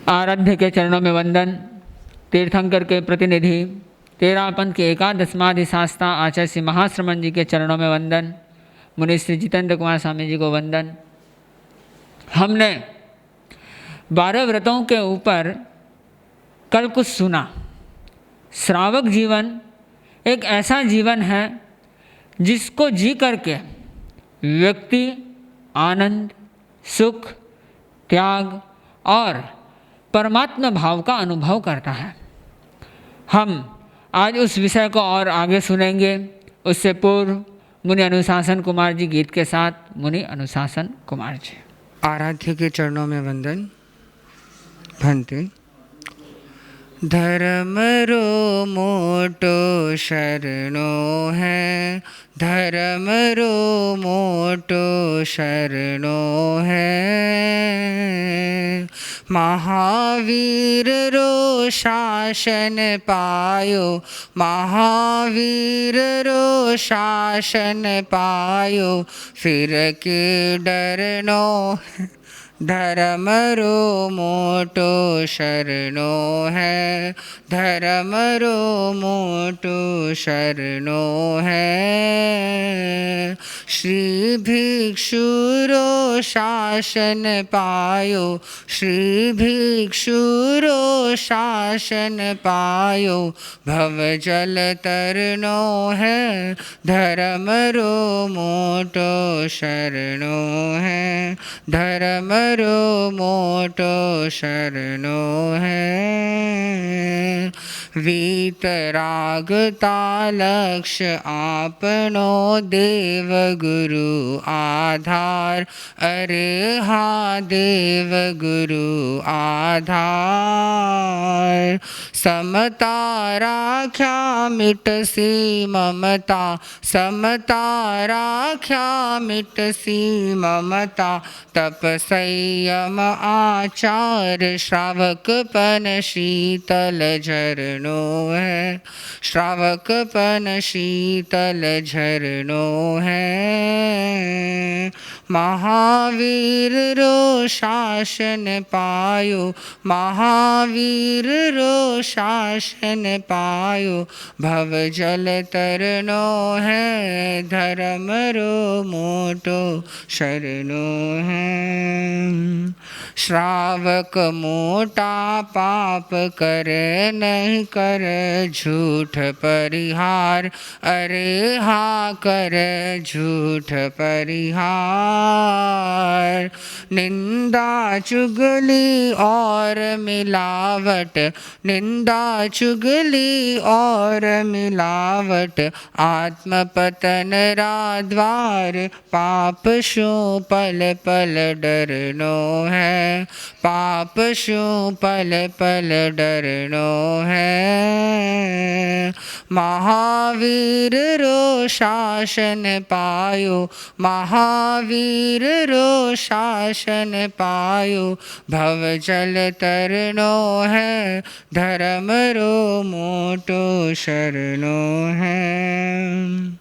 आराध्य के चरणों में वंदन। तीर्थंकर के प्रतिनिधि तेरापंथ के एकादशमाधिशास्ता आचार्य श्री महाश्रमण जी के चरणों में वंदन। मुनि श्री जितेंद्र कुमार स्वामी जी को वंदन। हमने 12 व्रतों के ऊपर कल कुछ सुना। श्रावक जीवन एक ऐसा जीवन है जिसको जी करके व्यक्ति आनंद, सुख, त्याग और परमात्मा भाव का अनुभव करता है। हम आज उस विषय को और आगे सुनेंगे। उससे पूर्व मुनि अनुशासन कुमार जी गीत के साथ मुनि अनुशासन कुमार जी। आराध्य के चरणों में वंदन। भंते धर्म रो मोटो शरणो है, धर्म रो मोटो शरणो है। महावीर रो शासन पायो, महावीर रो शासन पायो, फिर के डरनो धर्म रो मोटो शरणो है, धर्म रो मोटो शरणो है। श्री भिक्षु रो शासन पायो, श्री भिक्षु रो शासन पायो, भव जल तरनो है, धर्म रो मोटो शरणो है, धर्म रो मोटो शरणो है। वीतरागता लक्ष्य आपनो, देव गुरु आधार, अरे हा देव गुरु आधार। समता राख्या मिटसी ममता, समता राख्या मिटसी ममता, तप संयम आचार, श्रावकपन शीतल झरनो है, श्रावकपन शीतल झरनो है। महावीर रो शासन पायो, महावीर रो शासन पायो, भव जल तरनो है, धर्म रो मोटो शरणो है। श्रावक मोटा पाप करे, नहीं कर झूठ परिहार, अरे हा कर झूठ परिहार। निंदा चुगली और मिलावट, निंदा चुगली और मिलावट, आत्म पतन रा द्वार, पाप शो पल पल डरनो है, पाप शो पल पल डरनो है। महावीर रो शासन पायो, महावीर रो शासन पायो, भव जल तरनो है, धर्म रो मोटो शरणो है।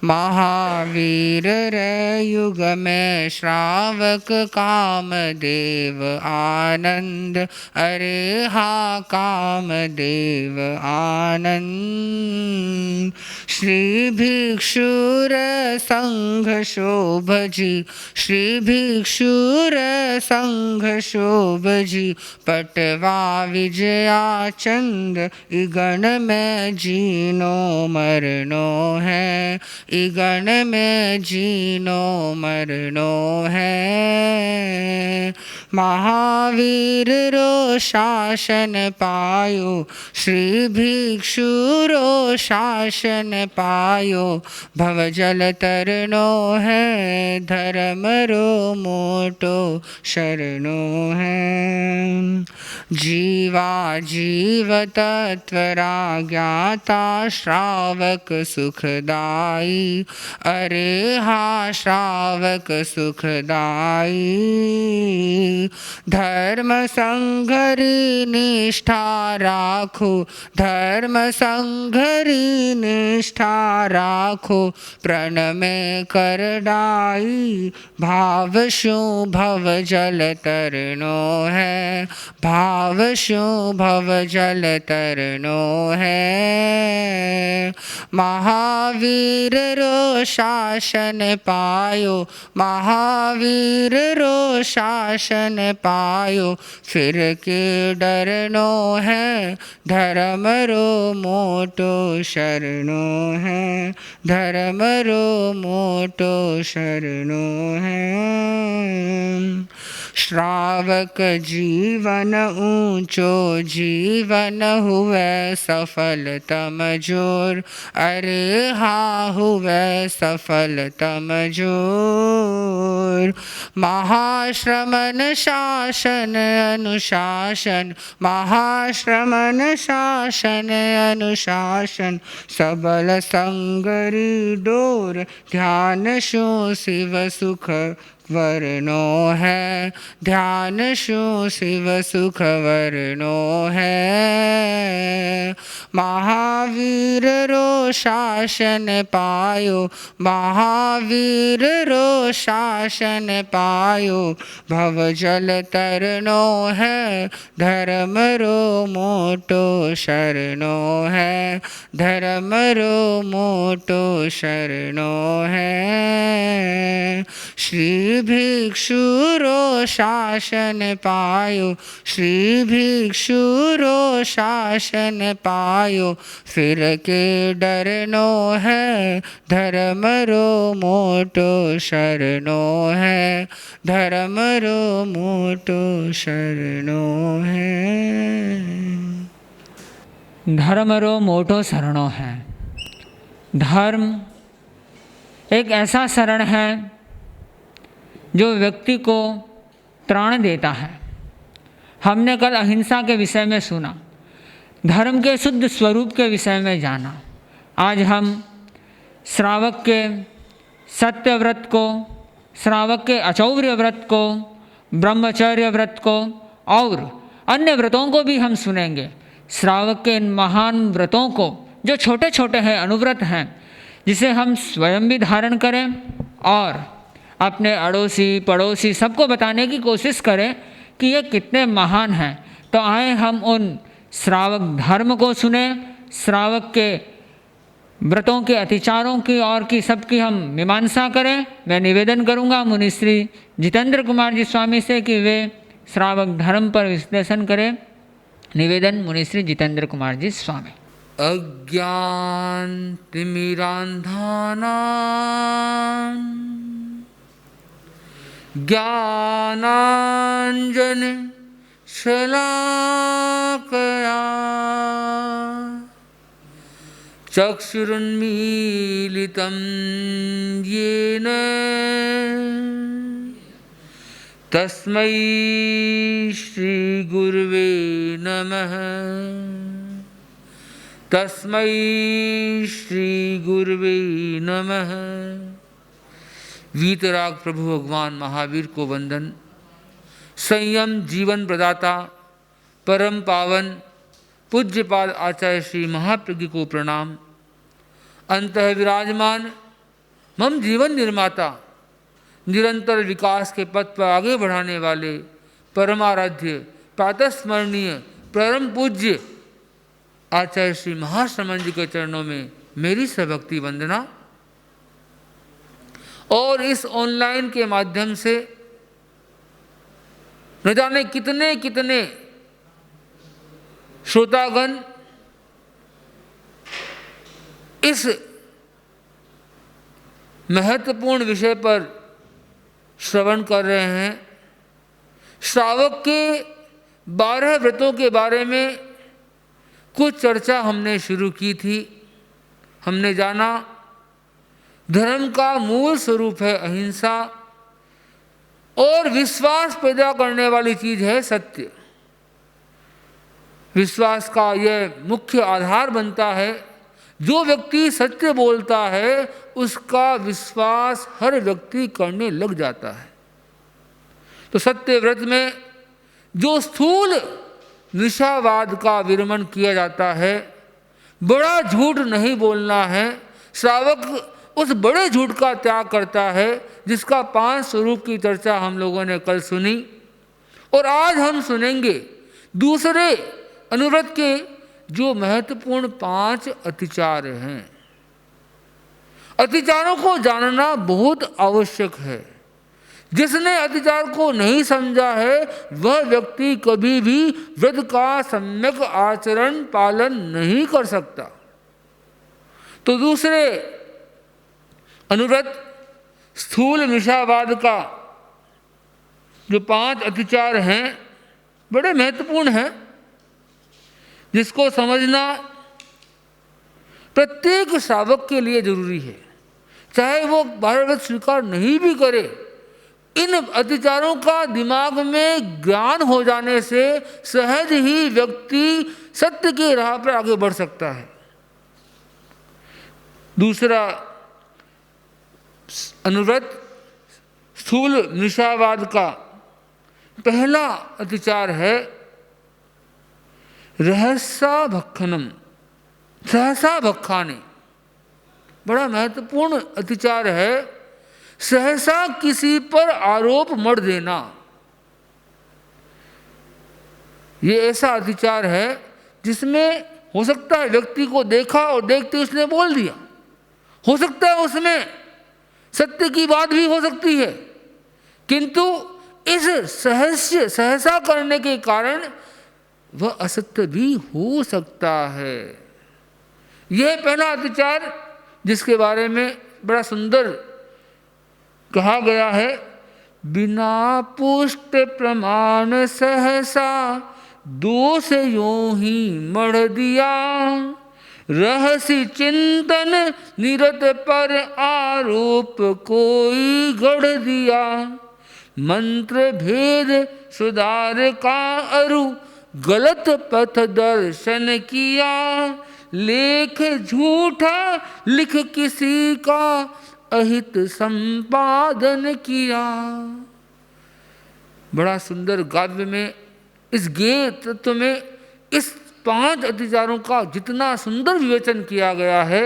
महावीर रे युग में श्रावक कामदेव आनंद, अरे हा कामदेव आनंद। श्री भिक्षुर संघ शोभजी, श्री भिक्षुर संघ शोभजी, पटवा विजया चंद, इगण में जीनो मरनो है, इगण में जीनो मरनो है। महावीर रो शासन पायो, श्री भिक्षु रो शासन पायो, भव जल तरनो है, धर्म रो मोटो शरणो है। जीवा जीव तत्वरा ज्ञाता, श्रावक सुखदाई, अरे हा श्रावक सुखदाई। धर्म संघरी निष्ठा राखो, धर्म संघरी निष्ठा राखो, प्रण में कर डाई, भाव शो भव जल तरनो है, भाव आवशो भव जल तरनो है। महावीर रो शासन पायो, महावीर रो शासन पायो, फिर के डरनो है, धर्म रो मोटो शरणो है, धर्म रो मोटो शरणो है। श्रावक जीवन ऊंचो जीवन हुए सफलतम जोर, अरे हाँ हुए सफलतम जोर। महाश्रमण शासन अनुशासन, महाश्रमण शासन अनुशासन, सबल संगरी डोर, ध्यान शो शिव सुख वरनो है, ध्यान शो शिव सुख वरनो है। महावीर रो शासन पायो, महावीर रो शासन पायो, भव जल तरनो है, धर्म रो मोटो शरणो है, धर्म रो मोटो शरणो है। श्री भिक्षु रो शासन पायो, श्री भिक्षु रो शासन पायो, फिर के डरनो है, धर्म रो मोटो शरणो है, धर्म रो मोटो शरणो है। धर्म रो मोटो शरणो है। धर्म एक ऐसा शरण है जो व्यक्ति को त्राण देता है। हमने कल अहिंसा के विषय में सुना, धर्म के शुद्ध स्वरूप के विषय में जाना। आज हम श्रावक के सत्य व्रत को, श्रावक के अचौर्य व्रत को, ब्रह्मचर्य व्रत को और अन्य व्रतों को भी हम सुनेंगे। श्रावक के इन महान व्रतों को जो छोटे छोटे हैं, अनुव्रत हैं, जिसे हम स्वयं भी धारण करें और अपने अड़ोसी पड़ोसी सबको बताने की कोशिश करें कि ये कितने महान हैं। तो आए हम उन श्रावक धर्म को सुने, श्रावक के व्रतों के अतिचारों की और की सबकी हम मीमांसा करें। मैं निवेदन करूंगा मुनि श्री जितेंद्र कुमार जी स्वामी से कि वे श्रावक धर्म पर विश्लेषण करें। निवेदन मुनि श्री जितेंद्र कुमार जी स्वामी। अज्ञान तिमिरांधाना ज्ञानांजन शलाकया चक्षुरुन्मीलितं येन तस्मै श्री गुरुवे नमः, तस्मै श्री गुरुवे नमः। वीतराग प्रभु भगवान महावीर को वंदन। संयम जीवन प्रदाता परम पावन पूज्यपाद आचार्य श्री महाप्रज्ञ को प्रणाम। अंतः विराजमान मम जीवन निर्माता, निरंतर विकास के पथ पर आगे बढ़ाने वाले परमाराध्य प्रातस्मरणीय परम पूज्य आचार्य श्री महाश्रमण जी के चरणों में मेरी सभक्ति वंदना। और इस ऑनलाइन के माध्यम से न जाने कितने कितने श्रोतागण इस महत्वपूर्ण विषय पर श्रवण कर रहे हैं। श्रावक के 12 व्रतों के बारे में कुछ चर्चा हमने शुरू की थी। हमने जाना धर्म का मूल स्वरूप है अहिंसा और विश्वास पैदा करने वाली चीज़ है सत्य। विश्वास का यह मुख्य आधार बनता है। जो व्यक्ति सत्य बोलता है उसका विश्वास हर व्यक्ति करने लग जाता है। तो सत्य व्रत में जो स्थूल निशावाद का विरमण किया जाता है, बड़ा झूठ नहीं बोलना है, श्रावक उस बड़े झूठ का त्याग करता है जिसका 5 स्वरूप की चर्चा हम लोगों ने कल सुनी। और आज हम सुनेंगे दूसरे अनुव्रत के जो महत्वपूर्ण 5 अतिचार हैं, अतिचारों को जानना बहुत आवश्यक है। जिसने अतिचार को नहीं समझा है वह व्यक्ति कभी भी व्रत का सम्यक आचरण पालन नहीं कर सकता। तो दूसरे अनुव्रत स्थूल मिषावाद का जो 5 अतिचार हैं बड़े महत्वपूर्ण हैं, जिसको समझना प्रत्येक श्रावक के लिए जरूरी है, चाहे वो भारत स्वीकार नहीं भी करे। इन अतिचारों का दिमाग में ज्ञान हो जाने से सहज ही व्यक्ति सत्य की राह पर आगे बढ़ सकता है। दूसरा अनुव्रत स्थूल निशावाद का पहला अतिचार है रहस्या भक्षणम, सहसा भक्षाने। बड़ा महत्वपूर्ण अतिचार है, सहसा किसी पर आरोप मत देना। ये ऐसा अतिचार है जिसमें हो सकता है व्यक्ति को देखा और देखते उसने बोल दिया, हो सकता है उसमें सत्य की बात भी हो सकती है, किंतु इस सहसा करने के कारण वह असत्य भी हो सकता है। यह पहला अतिचार जिसके बारे में बड़ा सुंदर कहा गया है, बिना पुष्ट प्रमाण सहसा दोष यूं ही मढ़ दिया, रहस्य चिंतन निरत पर आरोप कोई गढ़ दिया, मंत्र भेद सुधार का अरु गलत पथ दर्शन किया, लेख झूठा लिख किसी का अहित संपादन किया। बड़ा सुंदर काव्य में इस गेय तत्व में इस 5 अतिचारों का जितना सुंदर विवेचन किया गया है,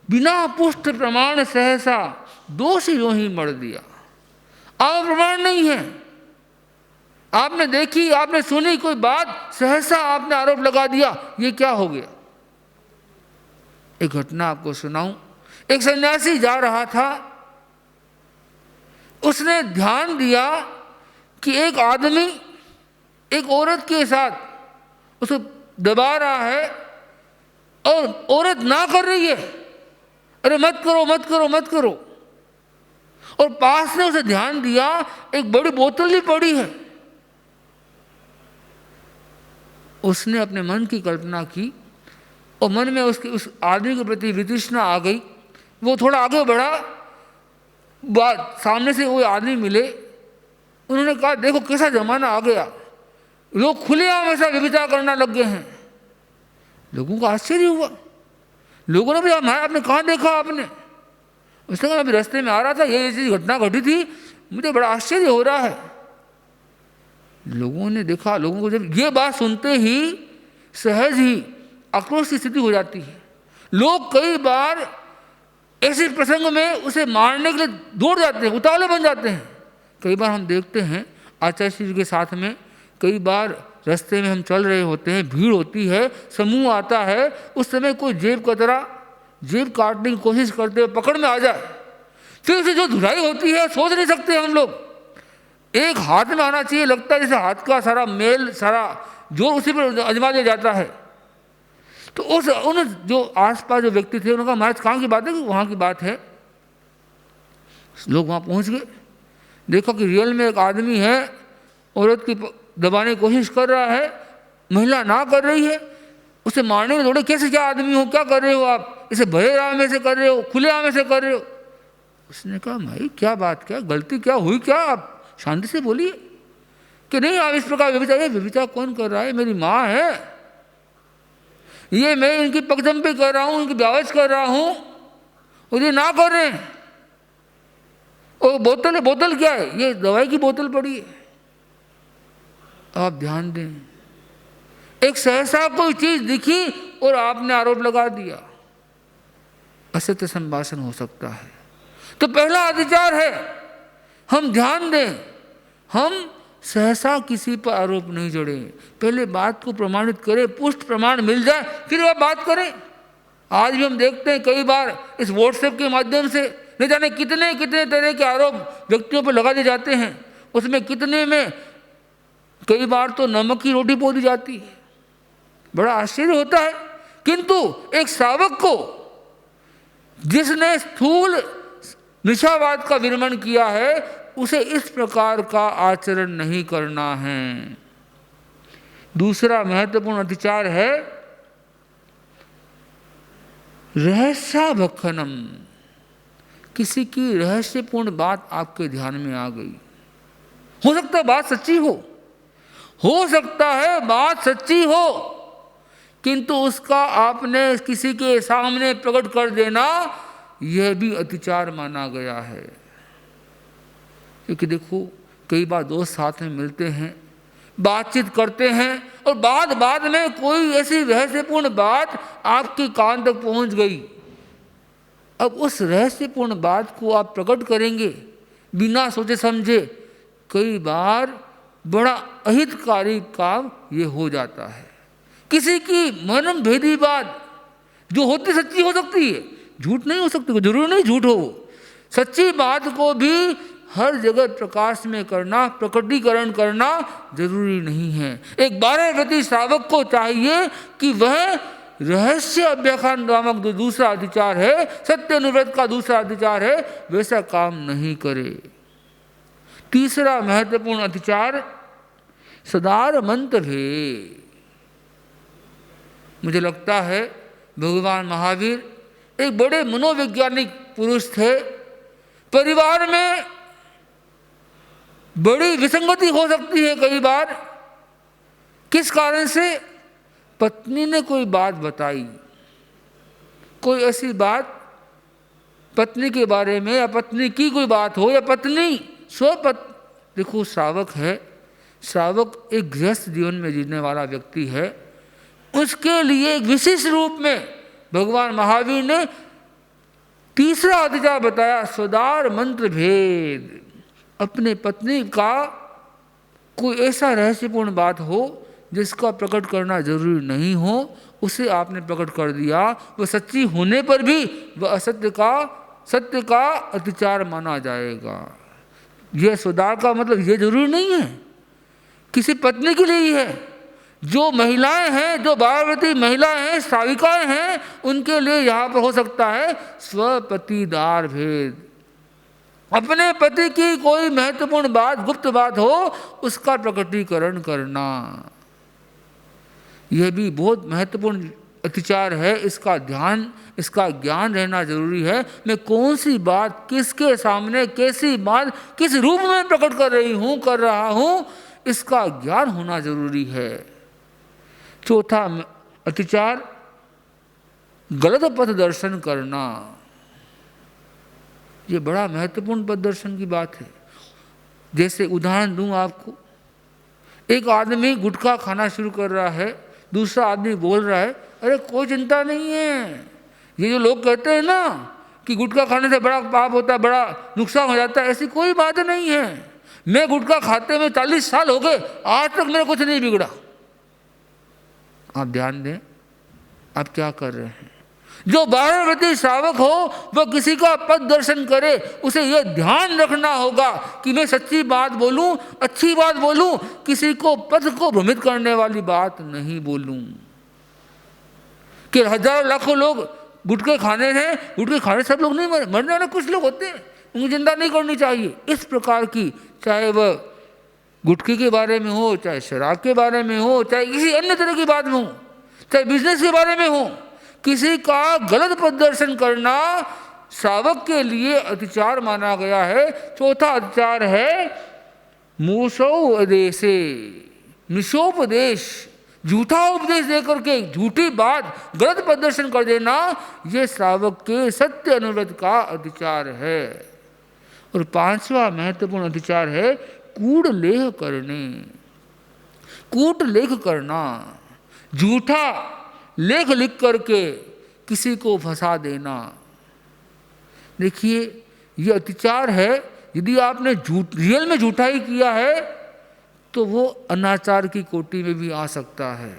बिना पुष्ट प्रमाण सहसा दोष यूं ही मढ़ दिया। आप प्रमाण नहीं है, आपने देखी आपने सुनी कोई बात, सहसा आपने आरोप लगा दिया, ये क्या हो गया। एक घटना आपको सुनाऊं। एक सन्यासी जा रहा था, उसने ध्यान दिया कि एक आदमी एक औरत के साथ उसको दबा रहा है और औरत ना कर रही है, अरे मत करो मत करो मत करो। और पास ने उसे ध्यान दिया एक बड़ी बोतल भी पड़ी है। उसने अपने मन की कल्पना की और मन में उसके उस आदमी के प्रति वितृष्णा आ गई। वो थोड़ा आगे बढ़ा, बात सामने से वो आदमी मिले, उन्होंने कहा देखो कैसा जमाना आ गया, लोग खुलेआम ऐसा व्यभिचार करना लग गए हैं। लोगों को आश्चर्य हुआ, लोगों ने भी आपने कहाँ देखा आपने। उसने कहा अभी रास्ते में आ रहा था, ये ऐसी घटना घटी थी, मुझे बड़ा आश्चर्य हो रहा है। लोगों ने देखा, लोगों को जब ये बात सुनते ही सहज ही आक्रोश की स्थिति हो जाती है। लोग कई बार ऐसे प्रसंग में उसे मारने के लिए दौड़ जाते हैं, उतावले बन जाते हैं। कई बार हम देखते हैं आचार्य श्री के साथ में, कई बार रास्ते में हम चल रहे होते हैं, भीड़ होती है, समूह आता है, उस समय कोई जेब कतरा जेब काटने की कोशिश करते हुए पकड़ में आ जाए, फिर उसे जो धुलाई होती है सोच नहीं सकते हम लोग। एक हाथ में आना चाहिए, लगता है जैसे हाथ का सारा मेल सारा जोर उसी पर अजमा दिया जाता है। तो उन जो आसपास जो व्यक्ति थे उन्होंने कहा महाराज कहाँ की बात है, कि वहाँ की बात है। लोग वहाँ पहुँच गए, देखो कि रियल में एक आदमी है, औरत की दबाने की कोशिश कर रहा है, महिला ना कर रही है, उसे मारने में दौड़े। कैसे क्या आदमी हो, क्या कर रहे हो आप, इसे भरे राह में से कर रहे हो, खुले आम में से कर रहे हो। उसने कहा भाई क्या बात, क्या गलती क्या हुई, क्या आप शांति से बोलिए। कि नहीं आप इस प्रकार व्यभिचार कौन कर रहा है, मेरी माँ है, ये मैं इनकी पगजंपी कर रहा हूँ, इनकी ब्यावज कर रहा हूँ और ये ना कर रहे हैं। और बोतल क्या है, ये दवाई की बोतल पड़ी है। आप ध्यान दें, एक सहसा कोई चीज दिखी और आपने आरोप लगा दिया, असत्य संभाषण हो सकता है। तो पहला अधिकार है हम ध्यान दें, हम सहसा किसी पर आरोप नहीं जोड़े, पहले बात को प्रमाणित करें, पुष्ट प्रमाण मिल जाए फिर वह बात करें। आज भी हम देखते हैं कई बार इस व्हाट्सएप के माध्यम से नहीं जाने कितने कितने तरह के आरोप व्यक्तियों पर लगा दिए जाते हैं, उसमें कितने में कई बार तो नमक की रोटी पोती जाती है, बड़ा आश्चर्य होता है। किंतु एक श्रावक को जिसने स्थूल निशावाद का विरमण किया है उसे इस प्रकार का आचरण नहीं करना है। दूसरा महत्वपूर्ण अतिचार है रहस्याभक्षणम। किसी की रहस्यपूर्ण बात आपके ध्यान में आ गई, हो सकता है बात सच्ची हो सकता है बात सच्ची हो, किंतु उसका आपने किसी के सामने प्रकट कर देना यह भी अतिचार माना गया है। क्योंकि देखो कई बार दोस्त साथ में मिलते हैं, बातचीत करते हैं और बाद में कोई ऐसी रहस्यपूर्ण बात आपके कान तक पहुंच गई। अब उस रहस्यपूर्ण बात को आप प्रकट करेंगे बिना सोचे समझे, कई बार बड़ा अहितकारी काम ये हो जाता है। किसी की मनन भेदी बात जो होती सच्ची हो सकती है, झूठ नहीं हो सकती, जरूरी नहीं झूठ हो। सच्ची बात को भी हर जगह प्रकाश में करना, प्रकटीकरण करना जरूरी नहीं है। एक 12 वर्षीय श्रावक को चाहिए कि वह रहस्य अभ्याखान नामक जो दूसरा अधिकार है, सत्य अनुव्रत का दूसरा अधिकार है, वैसा काम नहीं करे। तीसरा महत्वपूर्ण अधिकार सदार मंत्र है। मुझे लगता है भगवान महावीर एक बड़े मनोवैज्ञानिक पुरुष थे। परिवार में बड़ी विसंगति हो सकती है कई बार, किस कारण से? पत्नी ने कोई बात बताई, कोई ऐसी बात पत्नी के बारे में, या पत्नी की कोई बात हो, या पत्नी देखो श्रावक है, श्रावक एक गृहस्थ जीवन में जीने वाला व्यक्ति है, उसके लिए एक विशेष रूप में भगवान महावीर ने तीसरा अधिकार बताया, स्वदार मंत्र भेद। अपने पत्नी का कोई ऐसा रहस्यपूर्ण बात हो जिसका प्रकट करना जरूरी नहीं हो, उसे आपने प्रकट कर दिया, वह सच्ची होने पर भी वह सत्य का अतिचार माना जाएगा। यह स्वदार का मतलब यह जरूरी नहीं है किसी पत्नी के लिए ही है। जो महिलाएं हैं, जो भाववती महिलाएं हैं, श्राविकाएं हैं, उनके लिए यहाँ पर हो सकता है स्वपतिदार भेद। अपने पति की कोई महत्वपूर्ण बात, गुप्त बात हो, उसका प्रकटीकरण करना, यह भी बहुत महत्वपूर्ण अतिचार है। इसका ज्ञान रहना जरूरी है। मैं कौन सी बात किसके सामने, कैसी बात किस रूप में प्रकट कर रहा हूं, इसका ज्ञान होना जरूरी है। चौथा अतिचार गलत पथ दर्शन करना। ये बड़ा महत्वपूर्ण पथ दर्शन की बात है। जैसे उदाहरण दूं आपको, एक आदमी गुटखा खाना शुरू कर रहा है, दूसरा आदमी बोल रहा है अरे कोई चिंता नहीं है। ये जो लोग कहते हैं ना कि गुटखा खाने से बड़ा पाप होता है, बड़ा नुकसान हो जाता है, ऐसी कोई बात नहीं है। मैं गुटखा खाते में 40 साल हो गए, आज तक मेरा कुछ नहीं बिगड़ा। आप ध्यान दें आप क्या कर रहे हैं। जो 12 वर्षीय श्रावक हो वह किसी का पथ दर्शन करे, उसे यह ध्यान रखना होगा कि मैं सच्ची बात बोलूं, अच्छी बात बोलूं, किसी को पथ को भ्रमित करने वाली बात नहीं बोलूं। कि हजारों लाखों लोग गुटखे खाने हैं, गुटखे खाने सब लोग नहीं मरने वाले कुछ लोग होते हैं, उनकी चिंता नहीं करनी चाहिए। इस प्रकार की, चाहे वह गुटखे के बारे में हो, चाहे शराब के बारे में हो, चाहे किसी अन्य तरह की बात में हो, चाहे बिजनेस के बारे में हो, किसी का गलत प्रदर्शन करना श्रावक के लिए अतिचार माना गया है। चौथा अतिचार है मूसोपदेशे, मिशोपदेश, झूठा उपदेश देकर के झूठी बात, गलत प्रदर्शन कर देना, यह श्रावक के सत्य अनुव्रत का अतिचार है। और पांचवा महत्वपूर्ण अतिचार है कूट लेख करने। कूट लेख करना, झूठा लेख लिख करके किसी को फंसा देना। देखिए ये अतिचार है। यदि आपने रियल में झूठा ही किया है तो वो अनाचार की कोटि में भी आ सकता है।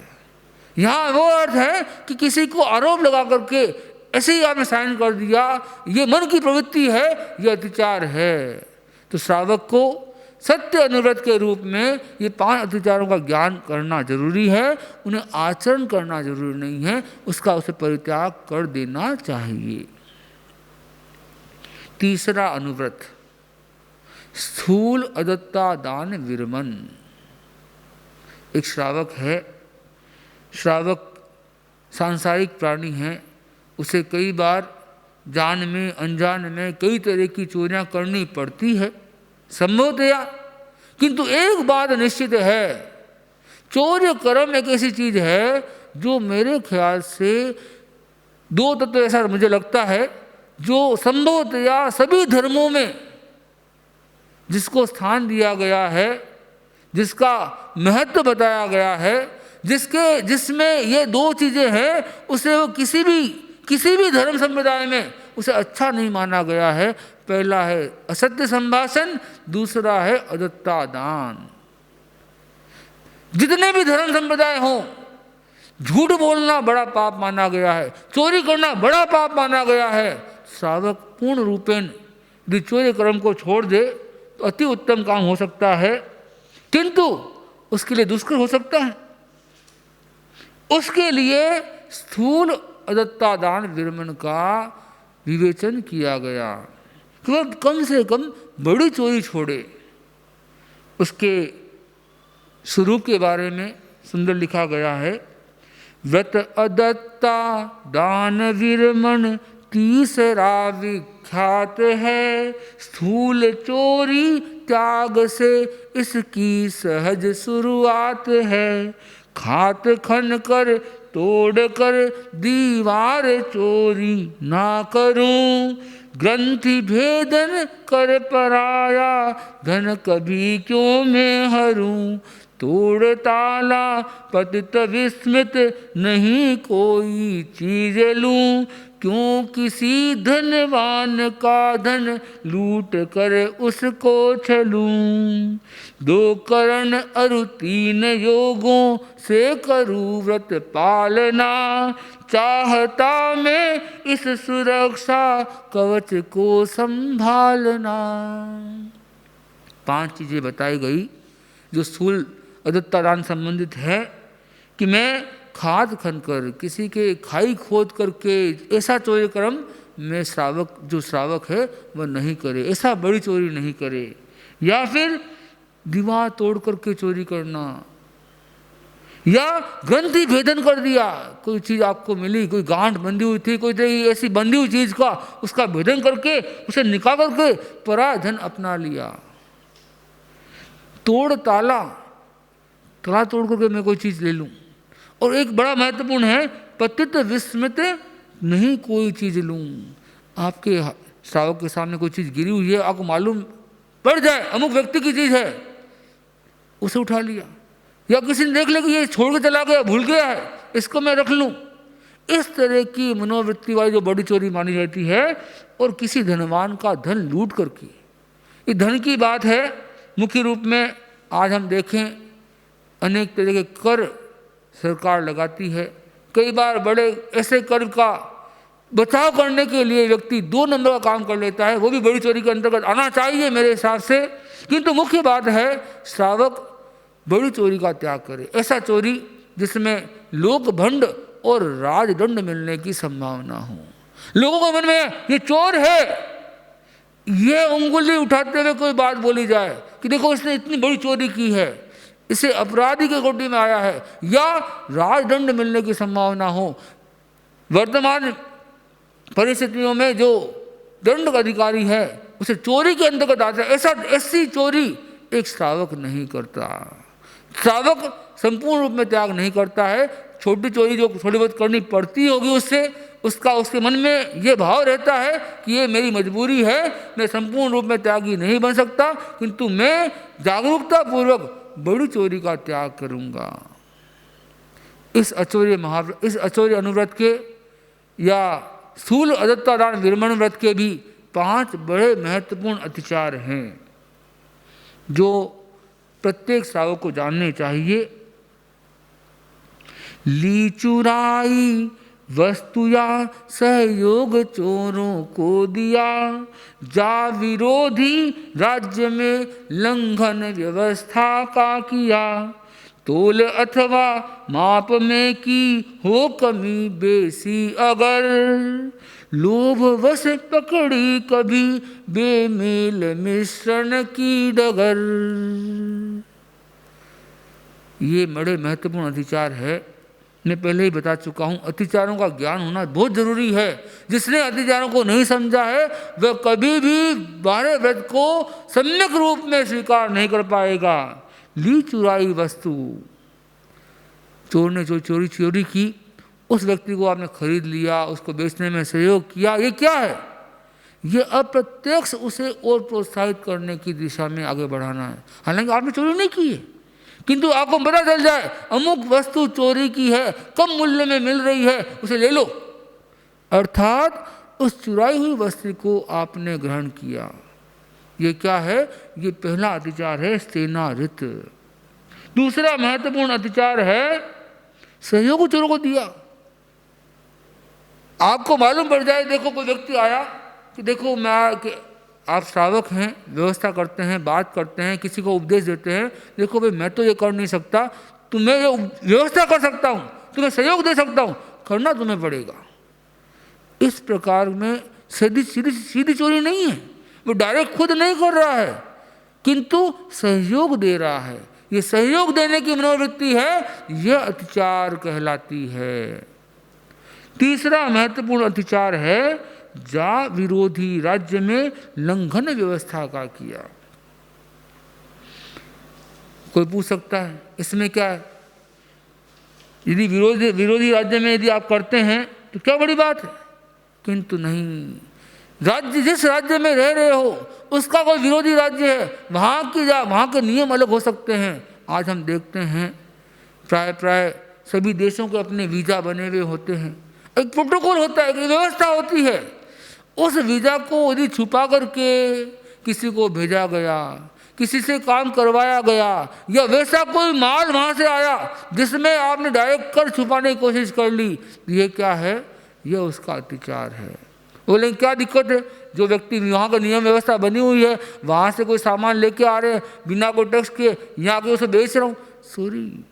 यहाँ वो अर्थ है कि किसी को आरोप लगा करके ऐसे ही आपने साइन कर दिया, ये मन की प्रवृत्ति है, ये अतिचार है। तो श्रावक को सत्य अनुव्रत के रूप में ये 5 अतिचारों का ज्ञान करना जरूरी है, उन्हें आचरण करना जरूरी नहीं है, उसका उसे परित्याग कर देना चाहिए। तीसरा अनुव्रत, स्थूल अदत्ता दान विरमन। एक श्रावक है, श्रावक सांसारिक प्राणी है, उसे कई बार जान में अनजान में कई तरह की चोरियां करनी पड़ती है संभवतया, किंतु एक बात निश्चित है, चौर्य कर्म एक ऐसी चीज है जो मेरे ख्याल से 2 तत्व ऐसा मुझे लगता है जो संभवतया सभी धर्मों में जिसको स्थान दिया गया है, जिसका महत्व बताया गया है, जिसमें ये 2 चीजें हैं, उसे वो किसी भी धर्म संप्रदाय में उसे अच्छा नहीं माना गया है। पहला है असत्य संभाषण, दूसरा है अदत्ता दान। जितने भी धर्म संप्रदाय हों, झूठ बोलना बड़ा पाप माना गया है, चोरी करना बड़ा पाप माना गया है। श्रावक पूर्ण रूपेण यदि चोरी कर्म को छोड़ दे तो अति उत्तम काम हो सकता है, किंतु उसके लिए दुष्कर हो सकता है। उसके लिए स्थूल अदत्ता दान विरमन का विवेचन किया गया कि वह कम से कम बड़ी चोरी छोड़े। उसके स्वरूप के बारे में सुंदर लिखा गया है, व्रत अदत्ता दान विरमन तीसरा विख्यात है, स्थूल चोरी त्याग से इसकी सहज शुरुआत है। खात खन कर तोड़ कर दीवार चोरी ना करूं, ग्रंथि भेदन कर पराया धन कभी क्यों मैं हरूं। तोड़ ताला पतित विस्मित नहीं कोई चीज लूं, क्यों किसी धनवान का धन लूट कर उसको छलूं। 2 करण अरु 3 योगों से करूं व्रत पालना, चाहता मैं इस सुरक्षा कवच को संभालना। 5 चीजें बताई गई जो स्थूल अदत्ता दान संबंधित है कि मैं खाद खन कर, किसी के खाई खोद करके ऐसा चोरी कर्म में जो श्रावक है वह नहीं करे, ऐसा बड़ी चोरी नहीं करे। या फिर दीवार तोड़ करके चोरी करना, या ग्रंथि भेदन कर दिया, कोई चीज़ आपको मिली, कोई गांठ बंधी हुई थी, कोई ऐसी बंधी हुई चीज़ का उसका भेदन करके उसे निकाल करके पराया धन अपना लिया। तोड़ ताला तोड़ करके मैं कोई चीज़ ले लूँ। और एक बड़ा महत्वपूर्ण है, पतित विस्मित नहीं कोई चीज़ लूँ। आपके श्रावक के सामने कोई चीज़ गिरी हुई है, आपको मालूम पड़ जाए अमुक व्यक्ति की चीज़ है, उसे उठा लिया। या किसी ने देख लिया कि ये छोड़ के चला गया, भूल गया है, इसको मैं रख लूँ। इस तरह की मनोवृत्ति वाली जो बड़ी चोरी मानी जाती है, और किसी धनवान का धन लूट करके, ये धन की बात है। मुख्य रूप में आज हम देखें अनेक तरह के कर सरकार लगाती है। कई बार बड़े ऐसे कर का बचाव करने के लिए व्यक्ति 2 नंबर का काम कर लेता है, वो भी बड़ी चोरी के अंतर्गत आना चाहिए मेरे हिसाब से। किंतु मुख्य बात है श्रावक बड़ी चोरी का त्याग करे, ऐसा चोरी जिसमें लोक भंड और राजदंड मिलने की संभावना हो। लोगों के मन में ये चोर है, ये उंगली उठाते हुए कोई बात बोली जाए कि देखो इसने इतनी बड़ी चोरी की है, इसे अपराधी के कोटि में आया है, या राजदंड मिलने की संभावना हो। वर्तमान परिस्थितियों में जो दंड का अधिकारी है उसे चोरी के अंतर्गत आता है। ऐसी चोरी एक श्रावक नहीं करता। श्रावक संपूर्ण रूप में त्याग नहीं करता है। छोटी चोरी जो थोड़ी बहुत करनी पड़ती होगी उसके मन में ये भाव रहता है कि ये मेरी मजबूरी है, मैं संपूर्ण रूप में त्यागी नहीं बन सकता, किंतु मैं जागरूकता पूर्वक बड़ी चोरी का त्याग करूंगा। इस अचौर्य अनुव्रत के या स्थूल अदत्ता दान विरमण व्रत के भी 5 बड़े महत्वपूर्ण अतिचार हैं जो प्रत्येक श्रावक को जानने चाहिए। ली चुराई वस्तु या सहयोग चोरों को दिया, जा विरोधी राज्य में लंघन व्यवस्था का किया, तोल अथवा माप में की हो कमी बेसी अगर, लोभ वश पकड़ी कभी बेमेल मिश्रण की डगर। ये बड़े महत्वपूर्ण अतिचार है। मैं पहले ही बता चुका हूँ, अतिचारों का ज्ञान होना बहुत जरूरी है। जिसने अतिचारों को नहीं समझा है वह कभी भी 12 व्रत को सम्यक रूप में स्वीकार नहीं कर पाएगा। ली चुराई वस्तु, चोर ने जो चोरी की, उस व्यक्ति को आपने खरीद लिया, उसको बेचने में सहयोग किया, ये क्या है? ये अप्रत्यक्ष उसे और प्रोत्साहित करने की दिशा में आगे बढ़ाना है। हालांकि आपने चोरी नहीं की है, किंतु आपको पता चल जाए अमुक वस्तु चोरी की है, कम मूल्य में मिल रही है, उसे ले लो, अर्थात उस चुराई हुई वस्तु को आपने ग्रहण किया। ये क्या है? ये पहला अतिचार है, स्तेनारित। दूसरा महत्वपूर्ण अतिचार है सहयोग चोरों को दिया। आपको मालूम पड़ जाए, देखो कोई व्यक्ति आया कि देखो आप श्रावक हैं, व्यवस्था करते हैं, बात करते हैं, किसी को उपदेश देते हैं, देखो भाई मैं तो ये कर नहीं सकता, तुम्हें ये व्यवस्था कर सकता हूँ, तुम्हें सहयोग दे सकता हूँ, करना तुम्हें पड़ेगा। इस प्रकार में सीधी चोरी नहीं है, वो डायरेक्ट खुद नहीं कर रहा है किंतु सहयोग दे रहा है। ये सहयोग देने की मनोवृत्ति है, यह अतिचार कहलाती है। तीसरा महत्वपूर्ण अतिचार है जा विरोधी राज्य में लंघन व्यवस्था का किया। कोई पूछ सकता है इसमें क्या है? यदि विरोधी राज्य में यदि आप करते हैं तो क्या बड़ी बात है? किंतु नहीं, राज्य जिस राज्य में रह रहे हो उसका कोई विरोधी राज्य है, वहाँ के नियम अलग हो सकते हैं। आज हम देखते हैं प्राय सभी देशों के अपने वीज़ा बने हुए होते हैं, एक प्रोटोकॉल होता है, एक व्यवस्था होती है। उस वीज़ा को यदि छुपा करके किसी को भेजा गया, किसी से काम करवाया गया, या वैसा कोई माल वहाँ से आया जिसमें आपने डायरेक्ट कर छुपाने की कोशिश कर ली, ये क्या है? यह उसका अतिचार है। बोले क्या दिक्कत है? जो व्यक्ति वहाँ का नियम व्यवस्था बनी हुई है, वहाँ से कोई सामान लेके आ रहे हैं बिना कोई टैक्स के, यहाँ के उसे बेच रहा हूँ, सॉरी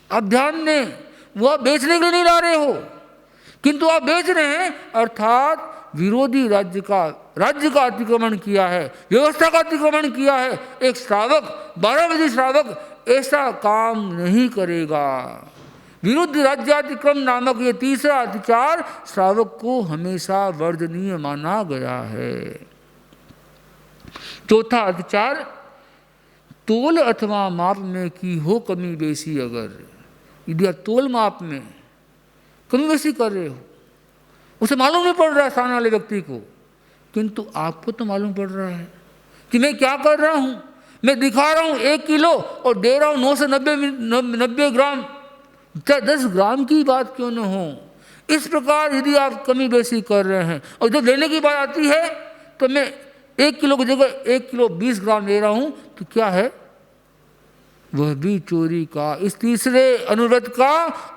आप ध्यान दें, वो आप बेचने के लिए नहीं ला रहे हो, किंतु आप बेच रहे हैं, अर्थात विरोधी राज्य का अतिक्रमण किया है, व्यवस्था का अतिक्रमण किया है। एक श्रावक, 12 बजे श्रावक ऐसा काम नहीं करेगा। विरुद्ध राज्यातिक्रम नामक ये तीसरा अतिचार श्रावक को हमेशा वर्जनीय माना गया है। चौथा अतिचार तोल अथवा माप में की हो कमी बेसी अगर, यदि आप तोल माप में कमी बेसी कर रहे हो, उसे मालूम नहीं पड़ रहा है सामने वाले व्यक्ति को, किंतु आपको तो मालूम पड़ रहा है कि मैं क्या कर रहा हूँ। मैं दिखा रहा हूँ 1 किलो और दे रहा हूँ 990 ग्राम, 10 ग्राम की बात क्यों न हो। इस प्रकार यदि आप कमी बेसी कर रहे हैं और जब लेने की बात आती है तो मैं 1 किलो की जगह 1 किलो 20 ग्राम ले रहा हूँ, तो क्या है? वह भी चोरी का, इस तीसरे अनुव्रत का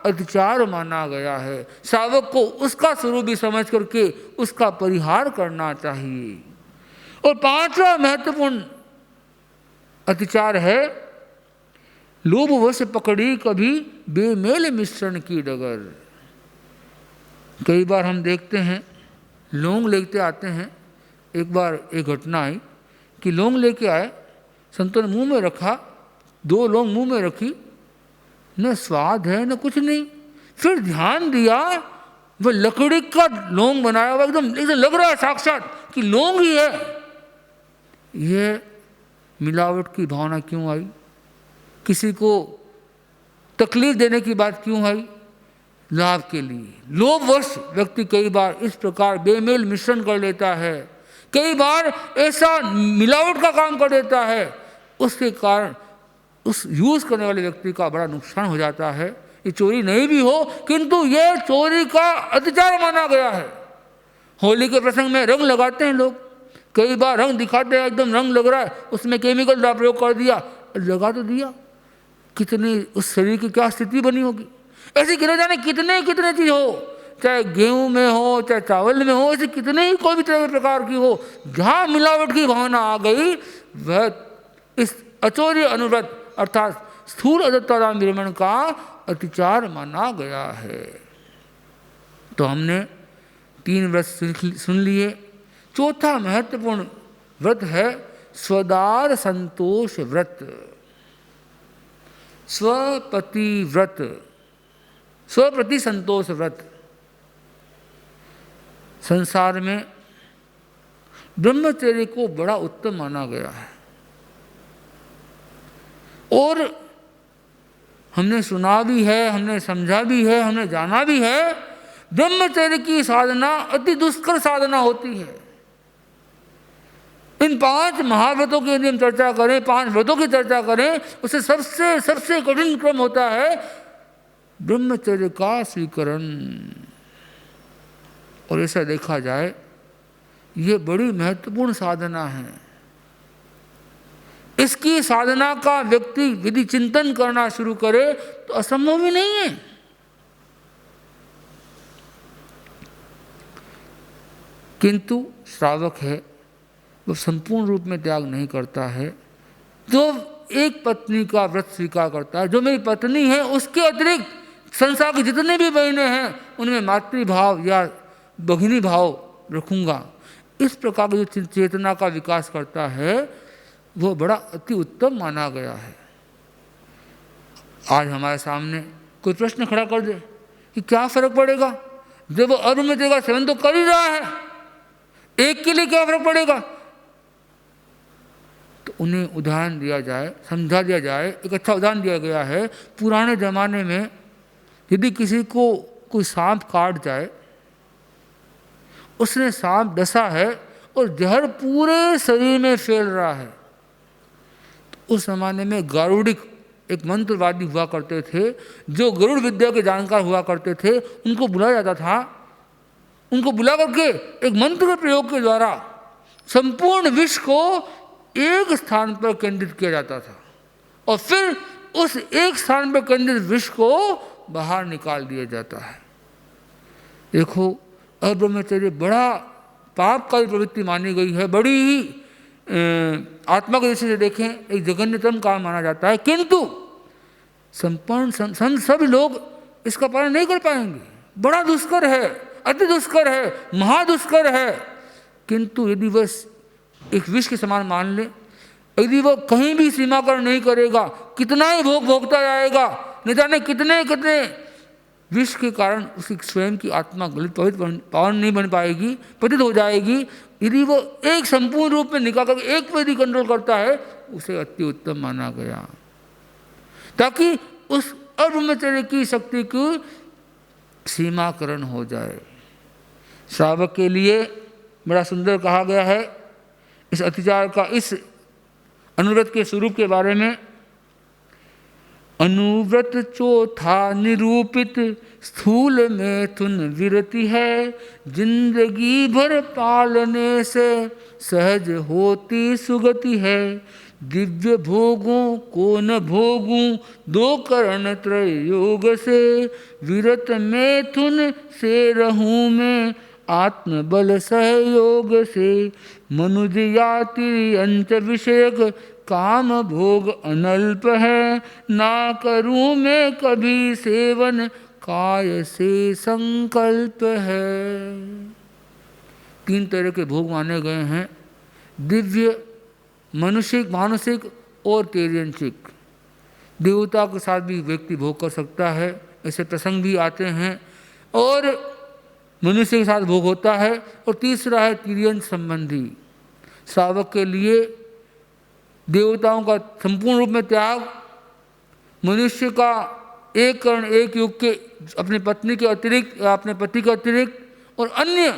अतिचार माना गया है। श्रावक को उसका स्वरूप भी समझ करके उसका परिहार करना चाहिए। और 5वां महत्वपूर्ण अतिचार है लोभवश पकड़ी कभी बेमेल मिश्रण की डगर। कई बार हम देखते हैं लौंग लेते आते हैं। एक बार एक घटना आई कि लौंग लेके आए, संतों ने मुंह में रखा, 2 लौंग मुंह में रखी, न स्वाद है न कुछ नहीं। फिर ध्यान दिया वह लकड़ी का लौंग बनाया हुआ, एकदम लग रहा है साक्षात कि लौंग ही है। यह मिलावट की भावना क्यों आई? किसी को तकलीफ देने की बात क्यों आई? लाभ के लिए। लोभवश व्यक्ति कई बार इस प्रकार बेमेल मिश्रण कर लेता है, कई बार ऐसा मिलावट का काम कर देता है, उसके कारण उस यूज करने वाले व्यक्ति का बड़ा नुकसान हो जाता है। ये चोरी नहीं भी हो किंतु ये चोरी का अतिचार माना गया है। होली के प्रसंग में रंग लगाते हैं लोग, कई बार रंग दिखाते हैं, एकदम रंग लग रहा है, उसमें केमिकल का प्रयोग कर दिया, जगा तो दिया, कितनी उस शरीर की क्या स्थिति बनी होगी। ऐसे गिने जाने कितने कितने चीज हो, चाहे गेहूं में हो, चाहे चावल में हो, ऐसे कितने ही कोई भी तरह के प्रकार की हो, जहाँ मिलावट की भावना आ गई वह इस अचौर्य अनुव्रत अर्थात स्थूल अदत्ताराम विरमण का अतिचार माना गया है। तो हमने 3 व्रत सुन लिए। चौथा महत्वपूर्ण व्रत है स्वदार संतोष व्रत, स्वपति व्रत, स्वप्रति संतोष व्रत। संसार में ब्रह्मचर्य को बड़ा उत्तम माना गया है और हमने सुना भी है, हमने समझा भी है, हमने जाना भी है। ब्रह्मचर्य की साधना अति दुष्कर साधना होती है। इन 5 महाव्रतों की यदि हम चर्चा करें, 5 व्रतों की चर्चा करें, उससे सबसे कठिन क्रम होता है ब्रह्मचर्य का स्वीकरण। और ऐसा देखा जाए ये बड़ी महत्वपूर्ण साधना है। इसकी साधना का व्यक्ति यदि चिंतन करना शुरू करे तो असंभव ही नहीं है। किंतु श्रावक है वो संपूर्ण रूप में त्याग नहीं करता है। जो एक पत्नी का व्रत स्वीकार करता है, जो मेरी पत्नी है उसके अतिरिक्त संसार के जितने भी बहनें हैं उनमें मातृभाव या भगिनी भाव रखूंगा, इस प्रकार की जो चेतना का विकास करता है वो बड़ा अति उत्तम माना गया है। आज हमारे सामने कोई प्रश्न खड़ा कर दे कि क्या फर्क पड़ेगा, जब वो अरुण का सेवन तो कर ही रहा है, एक के लिए क्या फर्क पड़ेगा। तो उन्हें उदाहरण दिया जाए, समझा दिया जाए। एक अच्छा उदाहरण दिया गया है। पुराने जमाने में यदि किसी को कोई सांप काट जाए, उसने सांप डसा है और जहर पूरे शरीर में फैल रहा है, तो उस जमाने में गारुडिक एक मंत्रवादी हुआ करते थे, जो गरुड़ विद्या के जानकार हुआ करते थे। उनको बुलाया जाता था, उनको बुला करके एक मंत्र के प्रयोग के द्वारा संपूर्ण विष को एक स्थान पर केंद्रित किया जाता था और फिर उस एक स्थान पर केंद्रित विष को बाहर निकाल दिया जाता है। देखो, अब्रह्मचर्य बड़ा पापकारी प्रवृत्ति मानी गई है, बड़ी ही आत्मा के दृष्टि से देखें एक जघन्यतम काम माना जाता है। किंतु संपूर्ण सभी लोग इसका पालन नहीं कर पाएंगे। बड़ा दुष्कर है, अति दुष्कर है, महादुष्कर है। किंतु यदि वह एक विष के समान मान ले, यदि वह कहीं भी सीमाकरण नहीं करेगा, कितना ही भोग भोगता जाएगा, न जाने कितने कितने विष के कारण उसकी स्वयं की आत्मा गलित पवित्र पावन नहीं बन पाएगी, पतित हो जाएगी। यदि वो एक संपूर्ण रूप में निकाल कर एक पर यदि कंट्रोल करता है, उसे अति उत्तम माना गया, ताकि उस अब्रह्मचर्य की शक्ति की सीमाकरण हो जाए। श्रावक के लिए बड़ा सुंदर कहा गया है इस अतिचार का, इस अनुव्रत के स्वरूप के बारे में। अनुव्रत चौथा निरूपित स्थूल मैथुन विरति है, जिंदगी भर पालने से सहज होती सुगति है। दिव्य भोगों को न भोगूं दो करण त्रय योग से, विरत मैथुन से रहूं मैं आत्मबल सहयोग से। मनुज याति अंत विषयक काम भोग अनल्प है, ना करूं मैं कभी सेवन काय से संकल्प है। 3 तरह के भोग माने गए हैं, दिव्य, मनुष्यिक, मानसिक और तेजंशिक। देवता के साथ भी व्यक्ति भोग कर सकता है, ऐसे प्रसंग भी आते हैं, और मनुष्य के साथ भोग होता है। और तीसरा है तिर्यंश संबंधी। श्रावक के लिए देवताओं का संपूर्ण रूप में त्याग, मनुष्य का एक कर्ण एक युग के अपनी पत्नी के अतिरिक्त या अपने पति के अतिरिक्त, और अन्य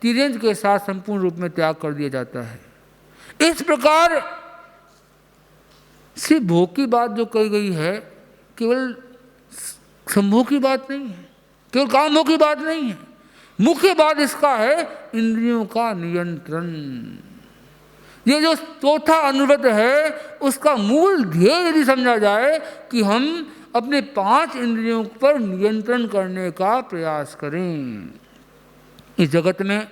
तिर्यंश के साथ संपूर्ण रूप में त्याग कर दिया जाता है। इस प्रकार सिर्फ भोग की बात जो कही गई है, केवल संभोग की बात नहीं है, केवल काम भोग की बात नहीं है। मुख्य बात इसका है इंद्रियों का नियंत्रण। ये जो चौथा अनुव्रत है उसका मूल ध्येय यदि समझा जाए कि हम अपने 5 इंद्रियों पर नियंत्रण करने का प्रयास करें। इस जगत में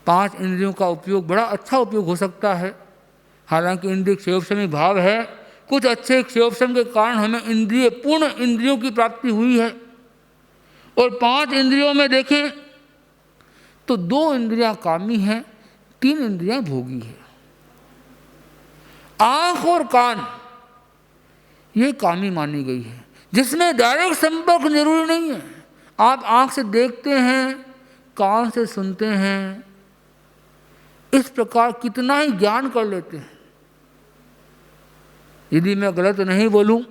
5 इंद्रियों का उपयोग बड़ा अच्छा उपयोग हो सकता है। हालांकि इंद्रिय क्षेयोपशमी भाव है, कुछ अच्छे क्षेयोपशम के कारण हमें पूर्ण इंद्रियों की प्राप्ति हुई है। और 5 इंद्रियों में देखें तो 2 इंद्रियां कामी हैं, 3 इंद्रियां भोगी है। आंख और कान ये कामी मानी गई है, जिसमें डायरेक्ट संपर्क जरूरी नहीं है। आप आंख से देखते हैं, कान से सुनते हैं, इस प्रकार कितना ही ज्ञान कर लेते हैं। यदि मैं गलत नहीं बोलूं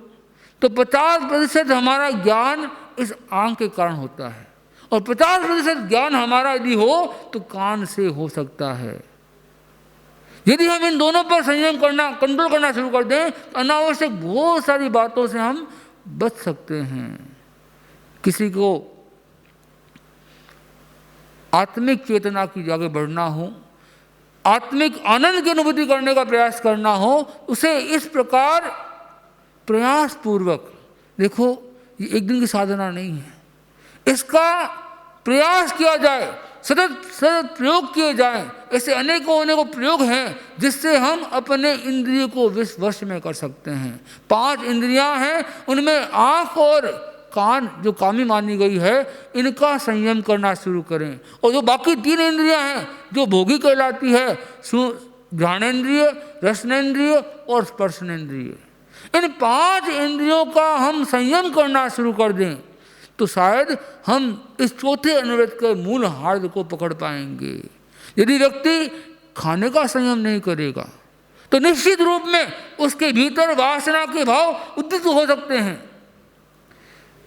तो 50% हमारा ज्ञान इस आंख के कारण होता है, और 50% ज्ञान हमारा यदि हो तो कान से हो सकता है। यदि हम इन दोनों पर संयम करना, कंट्रोल करना शुरू कर दें तो अनावश्यक बहुत सारी बातों से हम बच सकते हैं। किसी को आत्मिक चेतना की आगे बढ़ना हो, आत्मिक आनंद की अनुभूति करने का प्रयास करना हो, उसे इस प्रकार प्रयास पूर्वक, देखो ये एक दिन की साधना नहीं है, इसका प्रयास किया जाए, सतत सतत प्रयोग किए जाएं। ऐसे अनेकों प्रयोग हैं जिससे हम अपने इंद्रियों को वश में कर सकते हैं। 5 इंद्रियां हैं, उनमें आँख और कान जो कामी मानी गई है, इनका संयम करना शुरू करें। और जो बाकी 3 इंद्रियां हैं जो भोगी कहलाती है, घ्राणेन्द्रिय, रसनेन्द्रिय और स्पर्शनेन्द्रिय, इन 5 इंद्रियों का हम संयम करना शुरू कर दें तो शायद हम इस चौथे अनुव्रत के मूल हार्द को पकड़ पाएंगे। यदि व्यक्ति खाने का संयम नहीं करेगा तो निश्चित रूप में उसके भीतर वासना के भाव उद्दीत हो सकते हैं।